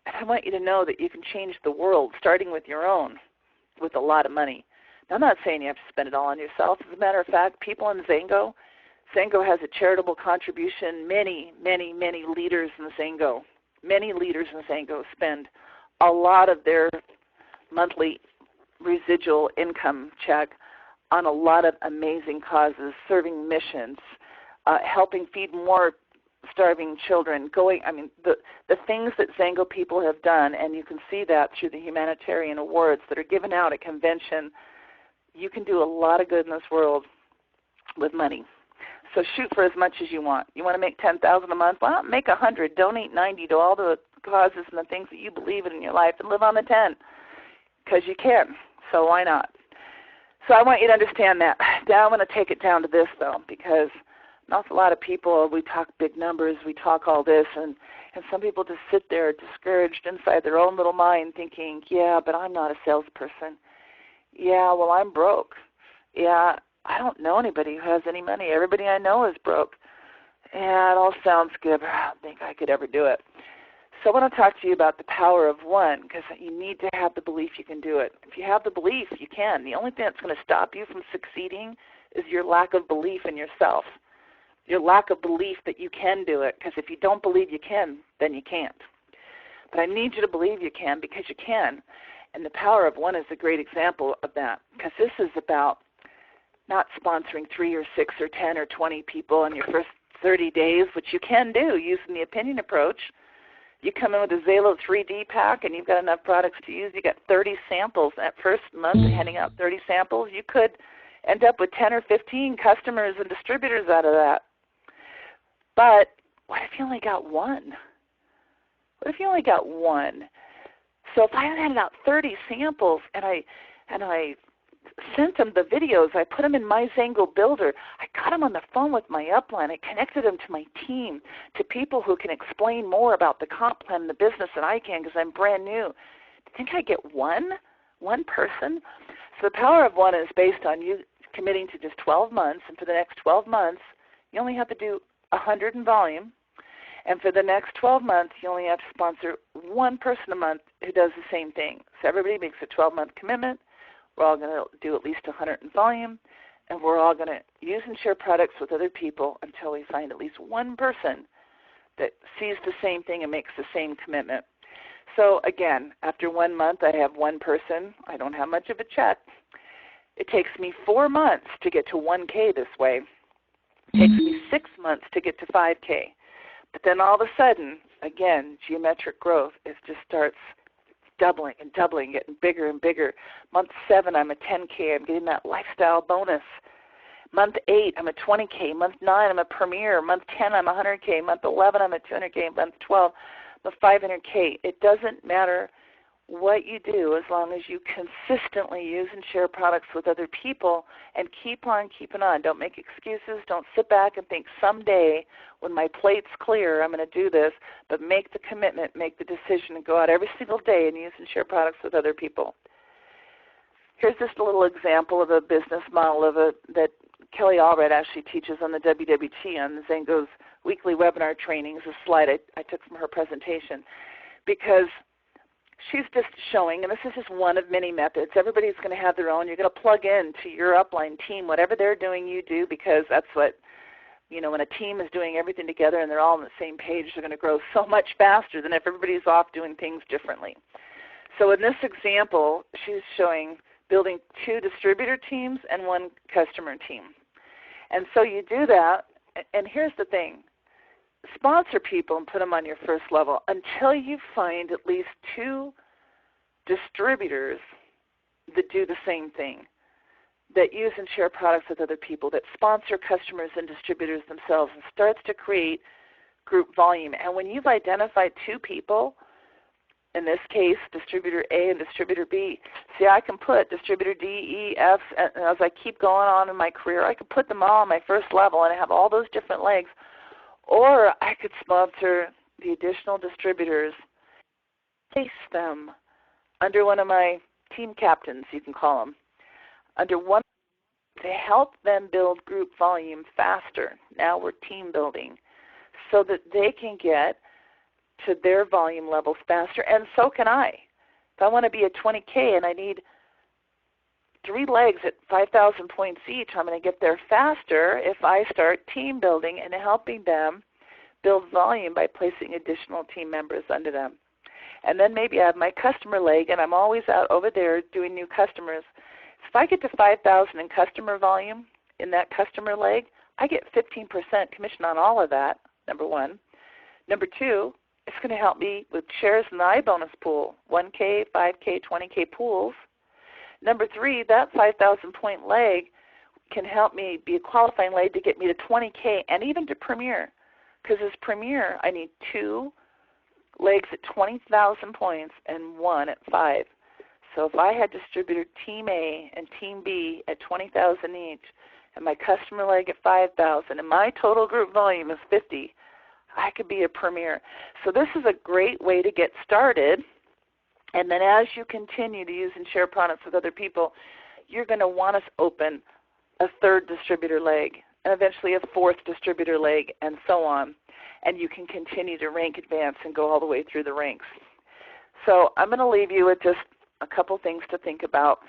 And I want you to know that you can change the world, starting with your own, with a lot of money. Now, I'm not saying you have to spend it all on yourself. As a matter of fact, people in XANGO has a charitable contribution. Many, many, many leaders in XANGO spend a lot of their monthly residual income check on a lot of amazing causes, serving missions, helping feed more starving children, the things that XANGO people have done, and you can see that through the humanitarian awards that are given out at convention. You can do a lot of good in this world with money. So shoot for as much as you want. You want to make $10,000 a month? Well, make 100. Donate 90 to all the causes and the things that you believe in your life and live on the 10 because you can. So why not? So I want you to understand that. Now I'm going to take it down to this, though, because an awful lot of people, we talk big numbers, we talk all this, and some people just sit there discouraged inside their own little mind thinking, yeah, but I'm not a salesperson. Yeah, well, I'm broke. Yeah, I don't know anybody who has any money. Everybody I know is broke. Yeah, it all sounds good, but I don't think I could ever do it. So I want to talk to you about the power of one, because you need to have the belief you can do it. If you have the belief, you can. The only thing that's going to stop you from succeeding is your lack of belief in yourself, your lack of belief that you can do it, because if you don't believe you can, then you can't. But I need you to believe you can, because you can. And the power of one is a great example of that, because this is about not sponsoring 3 or 6 or 10 or 20 people in your first 30 days, which you can do using the opinion approach. You come in with a Zalo 3D pack and you've got enough products to use. You got 30 samples that first month, handing out 30 samples. You could end up with 10 or 15 customers and distributors out of that. But what if you only got one? What if you only got one? So if I had handed out 30 samples and I sent them the videos, I put them in my XANGO Builder, I got them on the phone with my upline, I connected them to my team, to people who can explain more about the comp plan and the business than I can because I'm brand new. Do you think I get one person? So the power of one is based on you committing to just 12 months, and for the next 12 months, you only have to do 100 in volume. And for the next 12 months, you only have to sponsor one person a month who does the same thing. So everybody makes a 12-month commitment. We're all going to do at least 100 in volume, and we're all going to use and share products with other people until we find at least one person that sees the same thing and makes the same commitment. So again, after 1 month, I have one person. I don't have much of a check. It takes me 4 months to get to 1K this way. It takes me 6 months to get to 5K. But then all of a sudden, again, geometric growth, it just starts doubling and doubling, getting bigger and bigger. Month 7, I'm a 10K. I'm getting that lifestyle bonus. Month 8, I'm a 20K. Month 9, I'm a premier. Month 10, I'm a 100K. Month 11, I'm a 200K. Month 12, I'm a 500K. It doesn't matter what you do as long as you consistently use and share products with other people and keep on keeping on. Don't make excuses. Don't sit back and think someday when my plate's clear I'm going to do this, but make the commitment, make the decision, and go out every single day and use and share products with other people. Here's just a little example of a business model that Kelly Allred actually teaches on the WWT, on XANGO's weekly webinar trainings, a slide I took from her presentation, because she's just showing, and this is just one of many methods. Everybody's going to have their own. You're going to plug in to your upline team. Whatever they're doing, you do, because that's what, when a team is doing everything together and they're all on the same page, they're going to grow so much faster than if everybody's off doing things differently. So in this example, she's showing building 2 distributor teams and 1 customer team. And so you do that, and here's the thing. Sponsor people and put them on your first level until you find at least 2 distributors that do the same thing, that use and share products with other people, that sponsor customers and distributors themselves, and starts to create group volume. And when you've identified 2 people, in this case, distributor A and distributor B, see, I can put distributor D, E, F, and as I keep going on in my career, I can put them all on my first level and have all those different legs. Or I could sponsor the additional distributors, place them under one of my team captains, you can call them, under one to help them build group volume faster. Now we're team building so that they can get to their volume levels faster, and so can I. If I want to be a 20K and I need 3 legs at 5,000 points each, I'm going to get there faster if I start team building and helping them build volume by placing additional team members under them. And then maybe I have my customer leg, and I'm always out over there doing new customers. If I get to 5,000 in customer volume in that customer leg, I get 15% commission on all of that, number 1. Number 2, it's going to help me with shares in the iBonus pool, 1K, 5K, 20K pools. Number 3, that 5,000 point leg can help me be a qualifying leg to get me to 20K and even to Premier. Because as Premier, I need 2 legs at 20,000 points and 1 at 5. So if I had distributed Team A and Team B at $20,000 each, and my customer leg at $5,000, and my total group volume is 50, I could be a premier. So this is a great way to get started. And then as you continue to use and share products with other people, you're going to want to open a third distributor leg, and eventually a fourth distributor leg, and so on. And you can continue to rank advance and go all the way through the ranks. So I'm going to leave you with just a couple things to think about.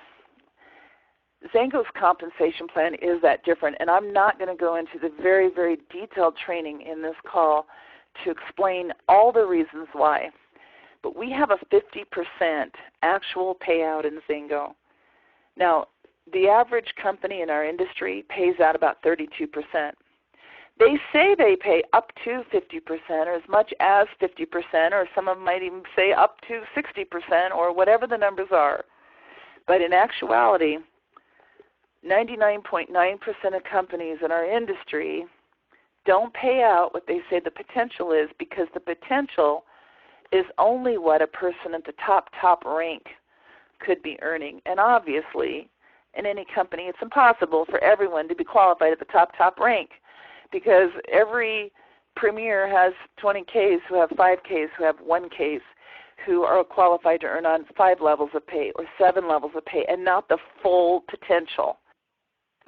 XANGO's compensation plan is that different, and I'm not going to go into the very, very detailed training in this call to explain all the reasons why. But we have a 50% actual payout in XANGO. Now, the average company in our industry pays out about 32%. They say they pay up to 50% or as much as 50%, or some of them might even say up to 60% or whatever the numbers are. But in actuality, 99.9% of companies in our industry don't pay out what they say the potential is, because the potential is only what a person at the top rank could be earning. And obviously, in any company, it's impossible for everyone to be qualified at the top rank, because every premier has 20 Ks who have 5 Ks, who have 1 Ks, who are qualified to earn on 5 levels of pay or 7 levels of pay, and not the full potential.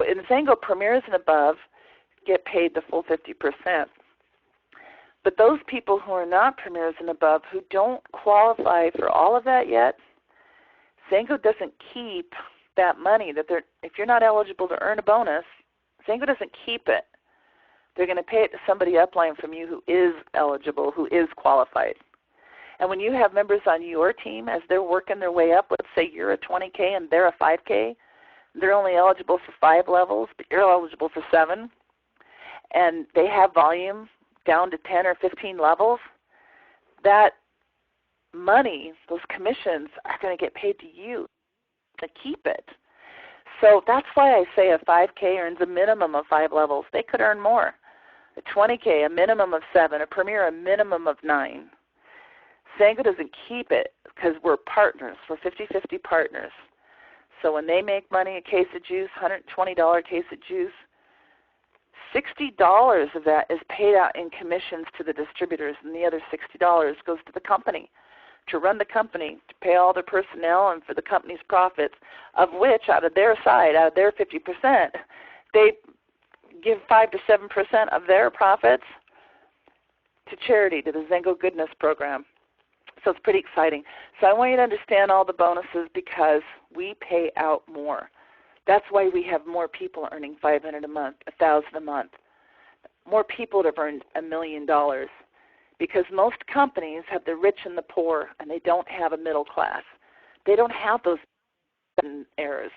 In XANGO, premiers and above get paid the full 50%. But those people who are not premiers and above, who don't qualify for all of that yet, XANGO doesn't keep that money. If you're not eligible to earn a bonus, XANGO doesn't keep it. They're going to pay it to somebody upline from you who is eligible, who is qualified. And when you have members on your team, as they're working their way up, let's say you're a 20K and they're a 5K, they're only eligible for 5 levels, but you're eligible for 7, and they have volume down to 10 or 15 levels, that money, those commissions, are going to get paid to you to keep it. So that's why I say a 5K earns a minimum of 5 levels. They could earn more. A 20K, a minimum of 7. A premier, a minimum of 9. XANGO doesn't keep it because we're partners. We're 50-50 partners. So when they make money, a case of juice, $120 case of juice, $60 of that is paid out in commissions to the distributors, and the other $60 goes to the company to run the company, to pay all their personnel and for the company's profits, of which out of their side, out of their 50%, they give 5 to 7% of their profits to charity, to the XANGO Goodness Program. So it's pretty exciting. So I want you to understand all the bonuses, because we pay out more. That's why we have more people earning $500 a month, $1,000 a month. More people that have earned $1 million, because most companies have the rich and the poor, and they don't have a middle class. They don't have those errors.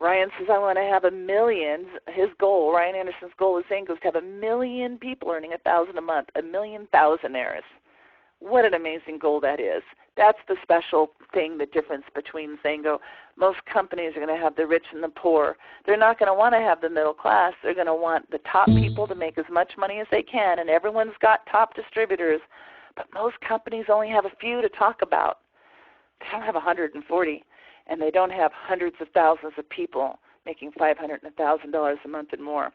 Ryan says, I want to have 1 million. His goal, Ryan Anderson's goal is XANGO, is to have 1 million people earning $1,000 a month, 1 million thousandaires. What an amazing goal that is. That's the special thing, the difference between XANGO. Most companies are going to have the rich and the poor. They're not going to want to have the middle class. They're going to want the top people to make as much money as they can, and everyone's got top distributors. But most companies only have a few to talk about. They don't have 140, and they don't have hundreds of thousands of people making $500 and $1,000 a month and more.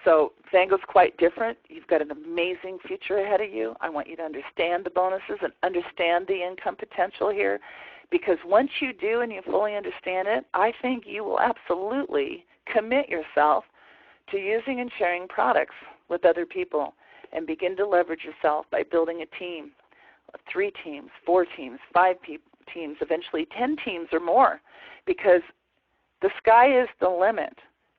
So XANGO's quite different. You've got an amazing future ahead of you. I want you to understand the bonuses and understand the income potential here, because once you do and you fully understand it, I think you will absolutely commit yourself to using and sharing products with other people and begin to leverage yourself by building a team, 3 teams, 4 teams, 5 teams, eventually 10 teams or more, because the sky is the limit.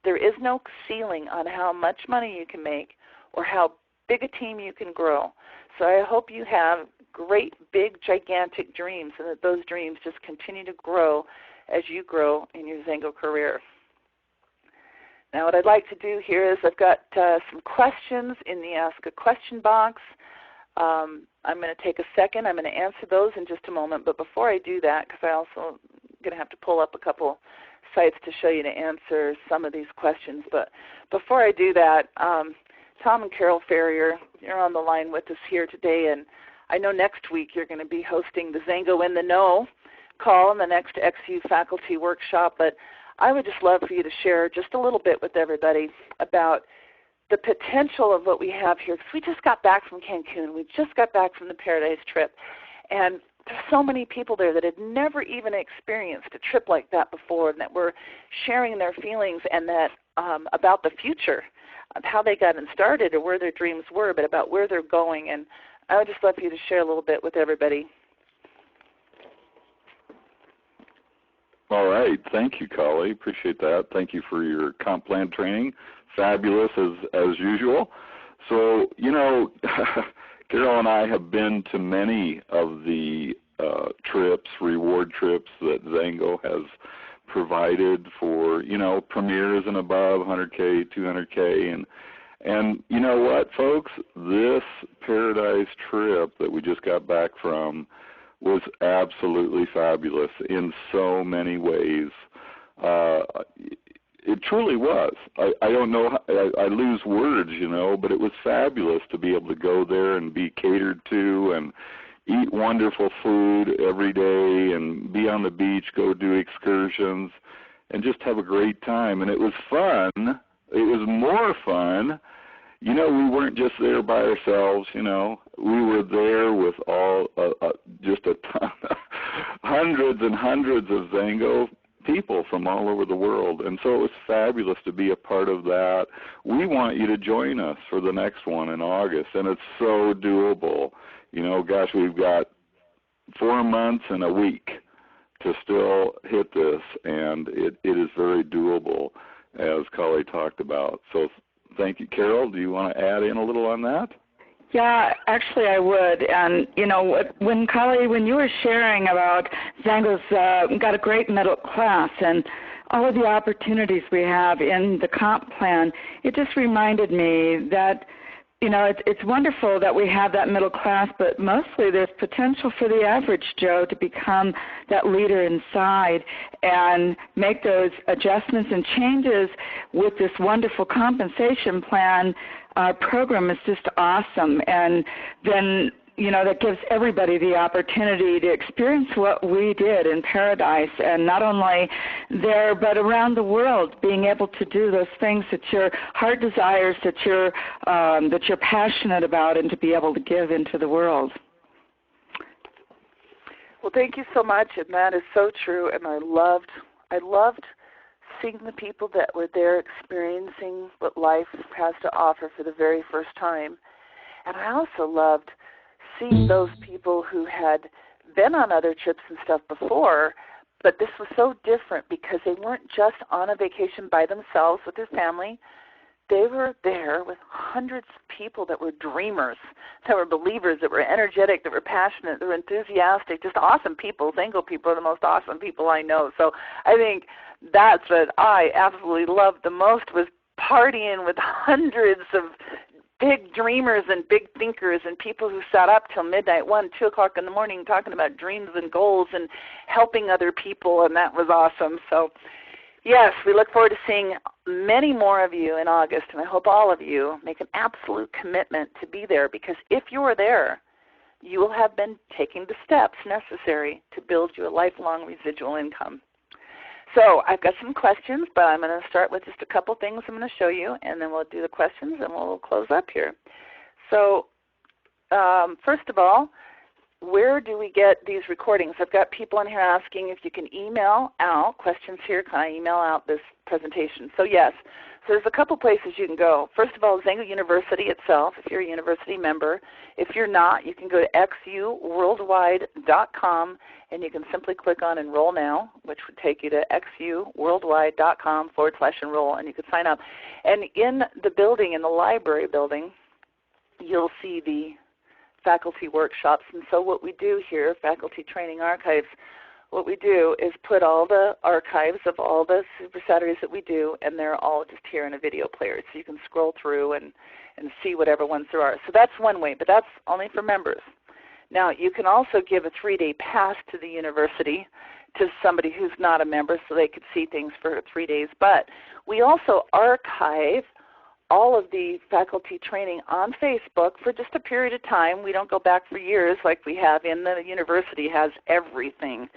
There is no ceiling on how much money you can make or how big a team you can grow. So I hope you have great, big, gigantic dreams, and that those dreams just continue to grow as you grow in your XANGO career. Now what I'd like to do here is I've got some questions in the Ask a Question box. I'm going to take a second. I'm going to answer those in just a moment. But before I do that, because I also going to have to pull up a couple sites to show you to answer some of these questions. But before I do that, Tom and Carol Ferrier, you're on the line with us here today, and I know next week you're going to be hosting the XANGO in the Know call in the next XU faculty workshop, but I would just love for you to share just a little bit with everybody about the potential of what we have here, because we just got back from Cancun. We just got back from the Paradise trip, and there's so many people there that had never even experienced a trip like that before, and that were sharing their feelings and that about the future, of how they got started or where their dreams were, but about where they're going. And I would just love for you to share a little bit with everybody. All right. Thank you, Collie. Appreciate that. Thank you for your comp plan training. Fabulous as usual. So, you know, Carol and I have been to many of the trips, reward trips that XANGO has provided for, you know, premiers and above, 100K, 200K. And you know what, folks? This Paradise trip that we just got back from was absolutely fabulous in so many ways. It truly was. I don't know, I lose words, you know, but it was fabulous to be able to go there and be catered to and eat wonderful food every day and be on the beach, go do excursions, and just have a great time. And it was fun. It was more fun. You know, we weren't just there by ourselves, you know. We were there with all, just a ton, hundreds and hundreds of XANGO people from all over the world. And so it was fabulous to be a part of that. We want you to join us for the next one in August, and it's so doable. You know, gosh, we've got 4 months and a week to still hit this, and it is very doable, as Collie talked about. So thank you. Carol, do you want to add in a little on that? Yeah, actually I would. And, you know, when Collie, when you were sharing about XANGO's got a great middle class and all of the opportunities we have in the comp plan, it just reminded me that, you know, it's wonderful that we have that middle class, but mostly there's potential for the average Joe to become that leader inside and make those adjustments and changes with this wonderful compensation plan. Our program is just awesome, and then, you know, that gives everybody the opportunity to experience what we did in Paradise, and not only there but around the world, being able to do those things that your heart desires, that you're passionate about, and to be able to give into the world. Well, thank you so much, and that is so true. And I loved seeing the people that were there experiencing what life has to offer for the very first time. And I also loved seeing those people who had been on other trips and stuff before, but this was so different because they weren't just on a vacation by themselves with their family. They were there with hundreds of people that were dreamers, that were believers, that were energetic, that were passionate, that were enthusiastic, just awesome people. XANGO people are the most awesome people I know. So I think that's what I absolutely loved the most, was partying with hundreds of big dreamers and big thinkers and people who sat up till midnight, 1, 2 o'clock in the morning talking about dreams and goals and helping other people, and that was awesome. So yes, we look forward to seeing many more of you in August, and I hope all of you make an absolute commitment to be there, because if you are there, you will have been taking the steps necessary to build you a lifelong residual income. So I've got some questions, but I'm going to start with just a couple things I'm going to show you, and then we'll do the questions, and we'll close up here. So first of all, where do we get these recordings? I've got people in here asking if you can email out questions here. Can I email out this presentation? So yes. So there's a couple places you can go. First of all, XANGO University itself, if you're a university member. If you're not, you can go to xuworldwide.com, and you can simply click on Enroll Now, which would take you to xuworldwide.com/enroll, and you can sign up. And in the building, in the library building, you'll see the faculty workshops. And so what we do here, Faculty Training Archives, what we do is put all the archives of all the Super Saturdays that we do, and they're all just here in a video player. So you can scroll through and see whatever ones there are. So that's one way, but that's only for members. Now, you can also give a 3-day pass to the university to somebody who's not a member so they could see things for 3 days. But we also archive all of the faculty training on Facebook for just a period of time. We don't go back for years like we have in the university has everything.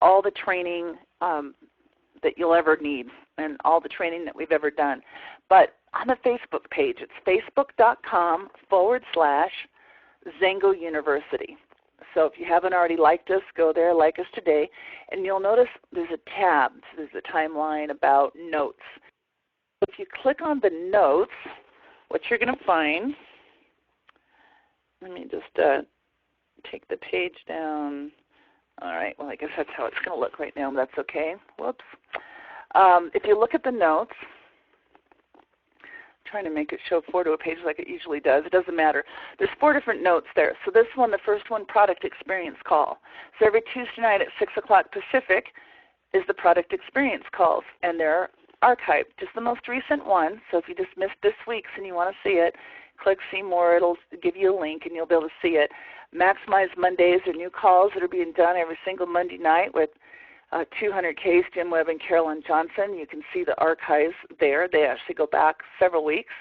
all the training that you'll ever need and all the training that we've ever done. But on the Facebook page, it's facebook.com/XANGO University. So if you haven't already liked us, go there, like us today, and you'll notice there's a tab, there's a timeline about notes. If you click on the notes, what you're going to find, let me just take the page down. All right, well, I guess that's how it's going to look right now, but that's okay. Whoops. If you look at the notes, I'm trying to make it show 4 to a page like it usually does. It doesn't matter. There's 4 different notes there. So this one, the first one, product experience call. So every Tuesday night at 6 o'clock Pacific is the product experience calls, and they're archived. Just the most recent one. So if you just missed this week's and you want to see it, click See More. It'll give you a link, and you'll be able to see it. Maximize Mondays are new calls that are being done every single Monday night with 200K's Jim Webb and Carolyn Johnson. You can see the archives there. They actually go back several weeks.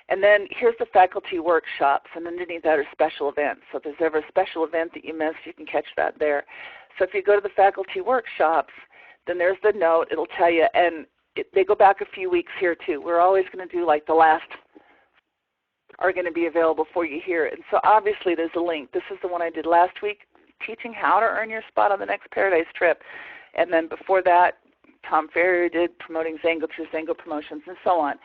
And then here's the faculty workshops, and underneath that are special events. So if there's ever a special event that you missed, you can catch that there. So if you go to the faculty workshops, then there's the note. It'll tell you, and they go back a few weeks here too. We're always going to do like the last are going to be available for you here. And so obviously there's a link. This is the one I did last week, teaching how to earn your spot on the next Paradise trip. And then before that, Tom Ferrier did promoting XANGO through XANGO promotions and so on.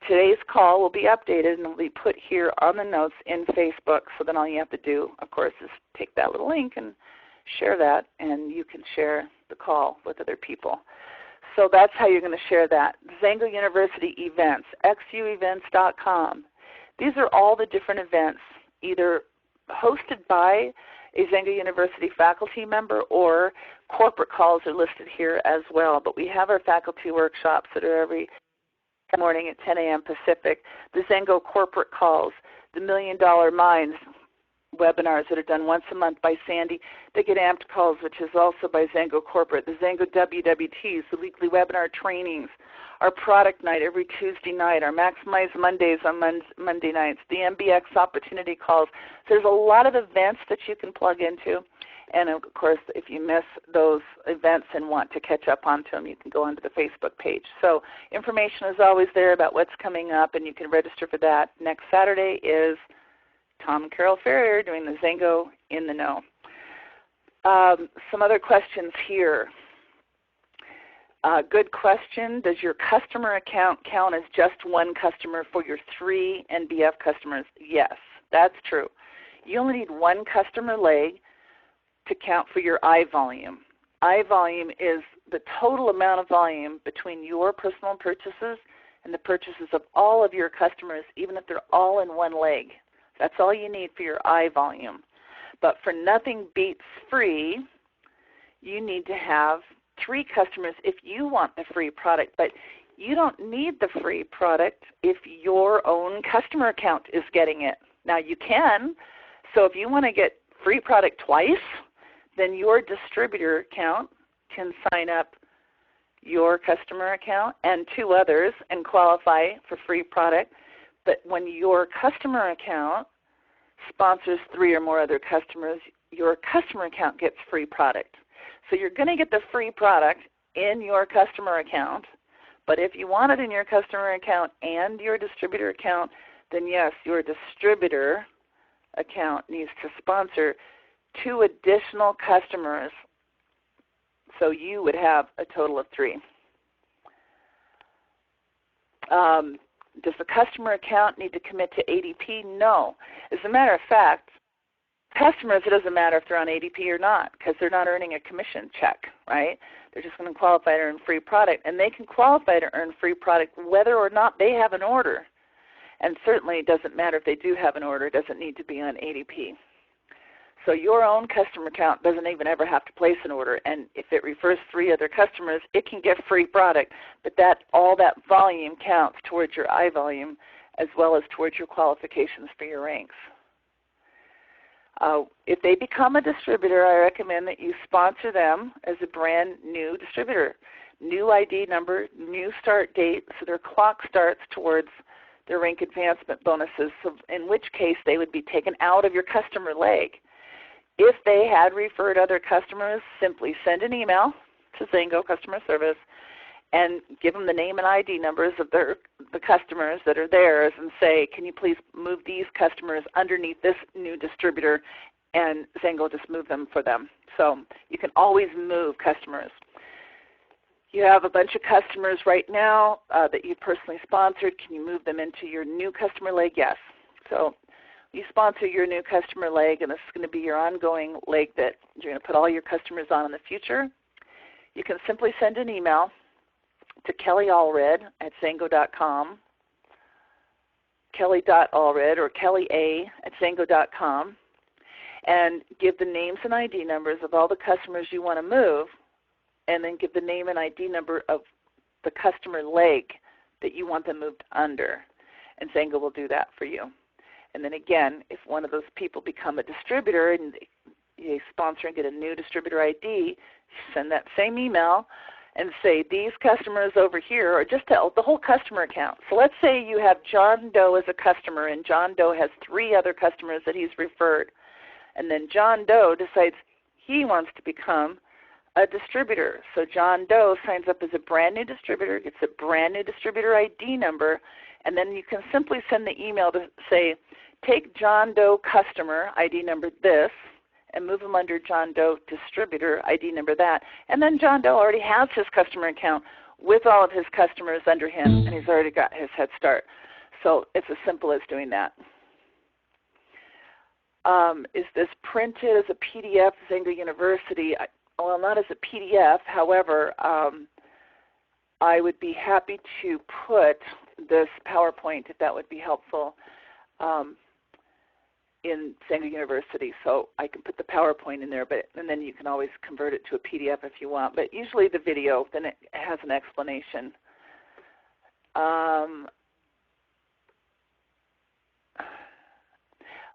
Today's call will be updated and will be put here on the notes in Facebook. So then all you have to do, of course, is take that little link and share that, and you can share the call with other people. So that's how you're going to share that. XANGO University events, xuevents.com. These are all the different events, either hosted by a XANGO University faculty member or corporate calls are listed here as well. But we have our faculty workshops that are every morning at 10 a.m. Pacific, the XANGO corporate calls, the $1 Million Minds webinars that are done once a month by Sandy, the Get Amped calls, which is also by XANGO Corporate, the XANGO WWTs, the weekly webinar trainings, our product night every Tuesday night, our Maximize Mondays on Monday nights, the MBX opportunity calls. So there's a lot of events that you can plug into. And of course, if you miss those events and want to catch up onto them, you can go onto the Facebook page. So information is always there about what's coming up, and you can register for that. Next Saturday is Tom and Carol Ferrier doing the XANGO in the Know. Some other questions here. Good question. Does your customer account count as just one customer for your 3 NBF customers? Yes, that's true. You only need one customer leg to count for your I volume. I volume is the total amount of volume between your personal purchases and the purchases of all of your customers, even if they're all in one leg. That's all you need for your I volume. But for Nothing Beats Free, you need to have 3 customers if you want the free product. But you don't need the free product if your own customer account is getting it. Now you can. So if you want to get free product twice, then your distributor account can sign up your customer account and 2 others and qualify for free product. But when your customer account sponsors 3 or more other customers, your customer account gets free product. So you're going to get the free product in your customer account, but if you want it in your customer account and your distributor account, then yes, your distributor account needs to sponsor 2 additional customers, so you would have a total of 3. Does the customer account need to commit to ADP? No. As a matter of fact, customers, it doesn't matter if they're on ADP or not because they're not earning a commission check, right? They're just going to qualify to earn free product, and they can qualify to earn free product whether or not they have an order. And certainly it doesn't matter if they do have an order. It doesn't need to be on ADP. So your own customer account doesn't even ever have to place an order, and if it refers 3 other customers, it can get free product. But all that volume counts towards your I volume as well as towards your qualifications for your ranks. If they become a distributor, I recommend that you sponsor them as a brand new distributor. New ID number, new start date, so their clock starts towards their rank advancement bonuses, so in which case they would be taken out of your customer leg. if they had referred other customers, simply send an email to XANGO Customer Service and give them the name and ID numbers of the customers that are theirs and say, can you please move these customers underneath this new distributor, and XANGO will just move them for them. So you can always move customers. You have a bunch of customers right now that you personally sponsored. Can you move them into your new customer leg? Yes. So you sponsor your new customer leg, and this is going to be your ongoing leg that you're going to put all your customers on in the future. You can simply send an email to kellyallred@zango.com, kelly.allred or kellya@zango.com, and give the names and ID numbers of all the customers you want to move, and then give the name and ID number of the customer leg that you want them moved under, and XANGO will do that for you. And then again, if one of those people become a distributor and they sponsor and get a new distributor ID, send that same email and say these customers over here, or just tell the whole customer account. So let's say you have John Doe as a customer, and John Doe has 3 other customers that he's referred. And then John Doe decides he wants to become a distributor. So John Doe signs up as a brand new distributor, gets a brand new distributor ID number, and then you can simply send the email to say, take John Doe customer ID number this, and move them under John Doe distributor ID number that. And then John Doe already has his customer account with all of his customers under him, and he's already got his head start. So it's as simple as doing that. Is this printed as a PDF, XANGO University? Well, not as a PDF. However, I would be happy to put this PowerPoint, if that would be helpful, in XANGO University. So I can put the PowerPoint in there, and then you can always convert it to a PDF if you want. But usually the video, then it has an explanation.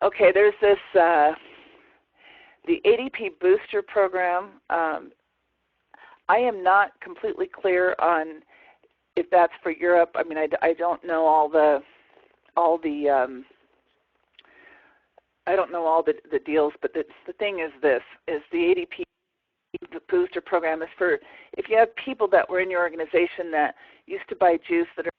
Okay, there's this, the ADP Booster Program. I am not completely clear on if that's for Europe. I mean, I don't know all the I don't know all the deals, but the thing is this, is the ADP Booster Program is for if you have people that were in your organization that used to buy juice that are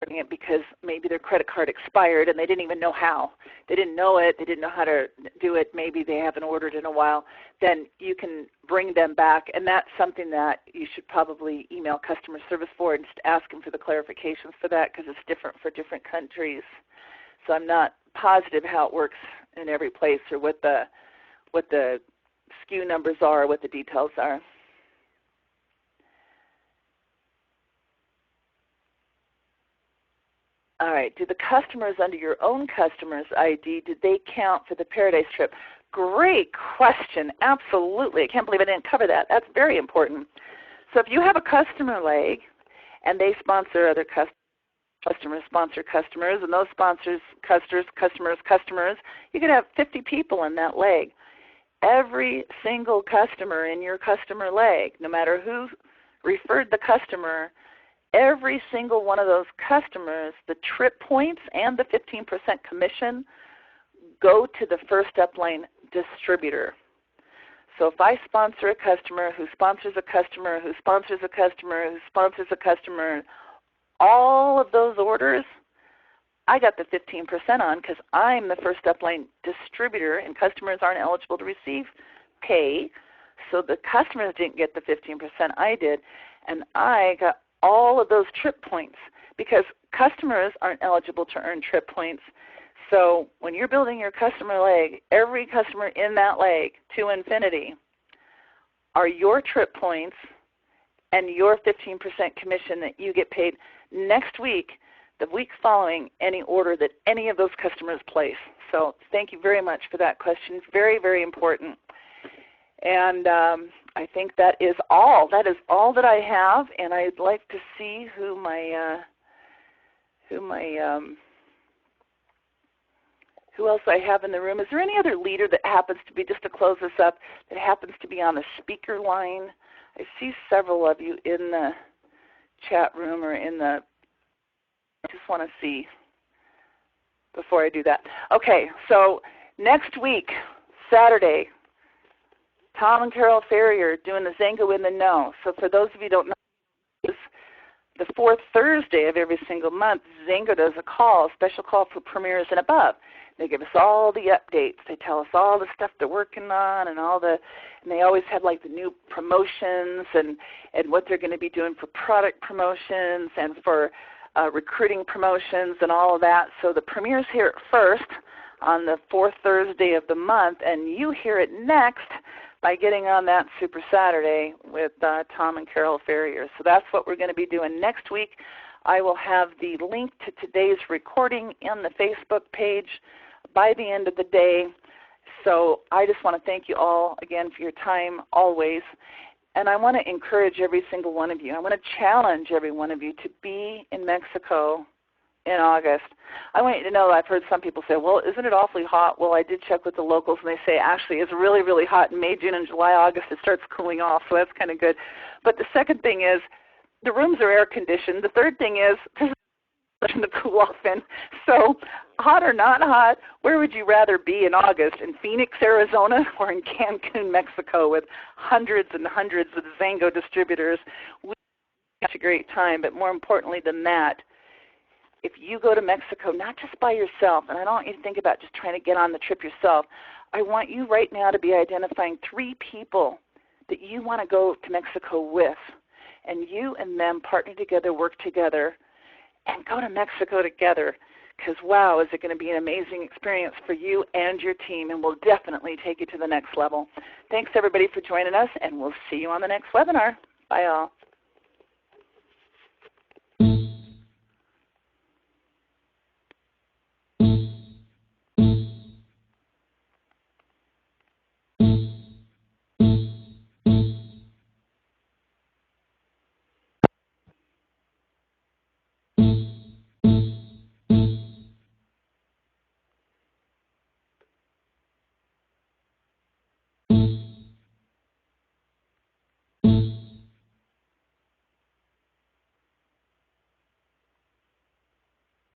doing it because maybe their credit card expired and they didn't even know how. They didn't know it. They didn't know how to do it. Maybe they haven't ordered in a while. Then you can bring them back, and that's something that you should probably email customer service for and just ask them for the clarifications for that, because it's different for different countries. So I'm not positive how it works in every place, or what the SKU numbers are, what the details are. All right, do the customers under your own customer's ID, did they count for the Paradise trip? Great question, absolutely. I can't believe I didn't cover that. That's very important. So if you have a customer leg and they sponsor other customers sponsor customers, and those sponsors customers, you could have 50 people in that leg. Every single customer in your customer leg, no matter who referred the customer, every single one of those customers, the trip points and the 15% commission go to the first upline distributor. So if I sponsor a customer who sponsors a customer who sponsors a customer who sponsors a customer, all of those orders, I got the 15% on, because I'm the first upline distributor, and customers aren't eligible to receive pay. So the customers didn't get the 15%, I did, and I got all of those trip points, because customers aren't eligible to earn trip points. So when you're building your customer leg, every customer in that leg to infinity are your trip points and your 15% commission that you get paid next week, the week following any order that any of those customers place. So thank you very much for that question. Very, very important. And I think that is all. That is all that I have, and I'd like to see who else I have in the room. Is there any other leader that happens to be, just to close this up, that happens to be on the speaker line? I see several of you in the chat room or in the, I just want to see before I do that. Okay, so next week, Saturday, Tom and Carol Ferrier doing the XANGO in the Know. So for those of you who don't know, the fourth Thursday of every single month, XANGO does a special call for premiers and above. They give us all the updates. They tell us all the stuff they're working on and they always have like the new promotions and what they're going to be doing for product promotions and for recruiting promotions and all of that. So the premiers hear it first on the fourth Thursday of the month, and you hear it next by getting on that Super Saturday with Tom and Carol Ferrier. So that's what we're going to be doing next week. I will have the link to today's recording in the Facebook page by the end of the day. So I just want to thank you all again for your time always. And I want to encourage every single one of you. I want to challenge every one of you to be in Mexico in August. I want you to know that I've heard some people say, well, isn't it awfully hot? Well, I did check with the locals, and they say actually it's really, really hot in May, June, and July, August. It starts cooling off, so that's kind of good. But the second thing is the rooms are air conditioned. The third thing is there's nothing to cool off in. So hot or not hot, where would you rather be in August? In Phoenix, Arizona, or in Cancun, Mexico, with hundreds and hundreds of XANGO distributors? We have a great time, but more importantly than that, if you go to Mexico, not just by yourself, and I don't want you to think about just trying to get on the trip yourself, I want you right now to be identifying 3 people that you want to go to Mexico with, and you and them partner together, work together, and go to Mexico together, because wow, is it going to be an amazing experience for you and your team, and will definitely take you to the next level. Thanks everybody for joining us, and we'll see you on the next webinar. Bye all.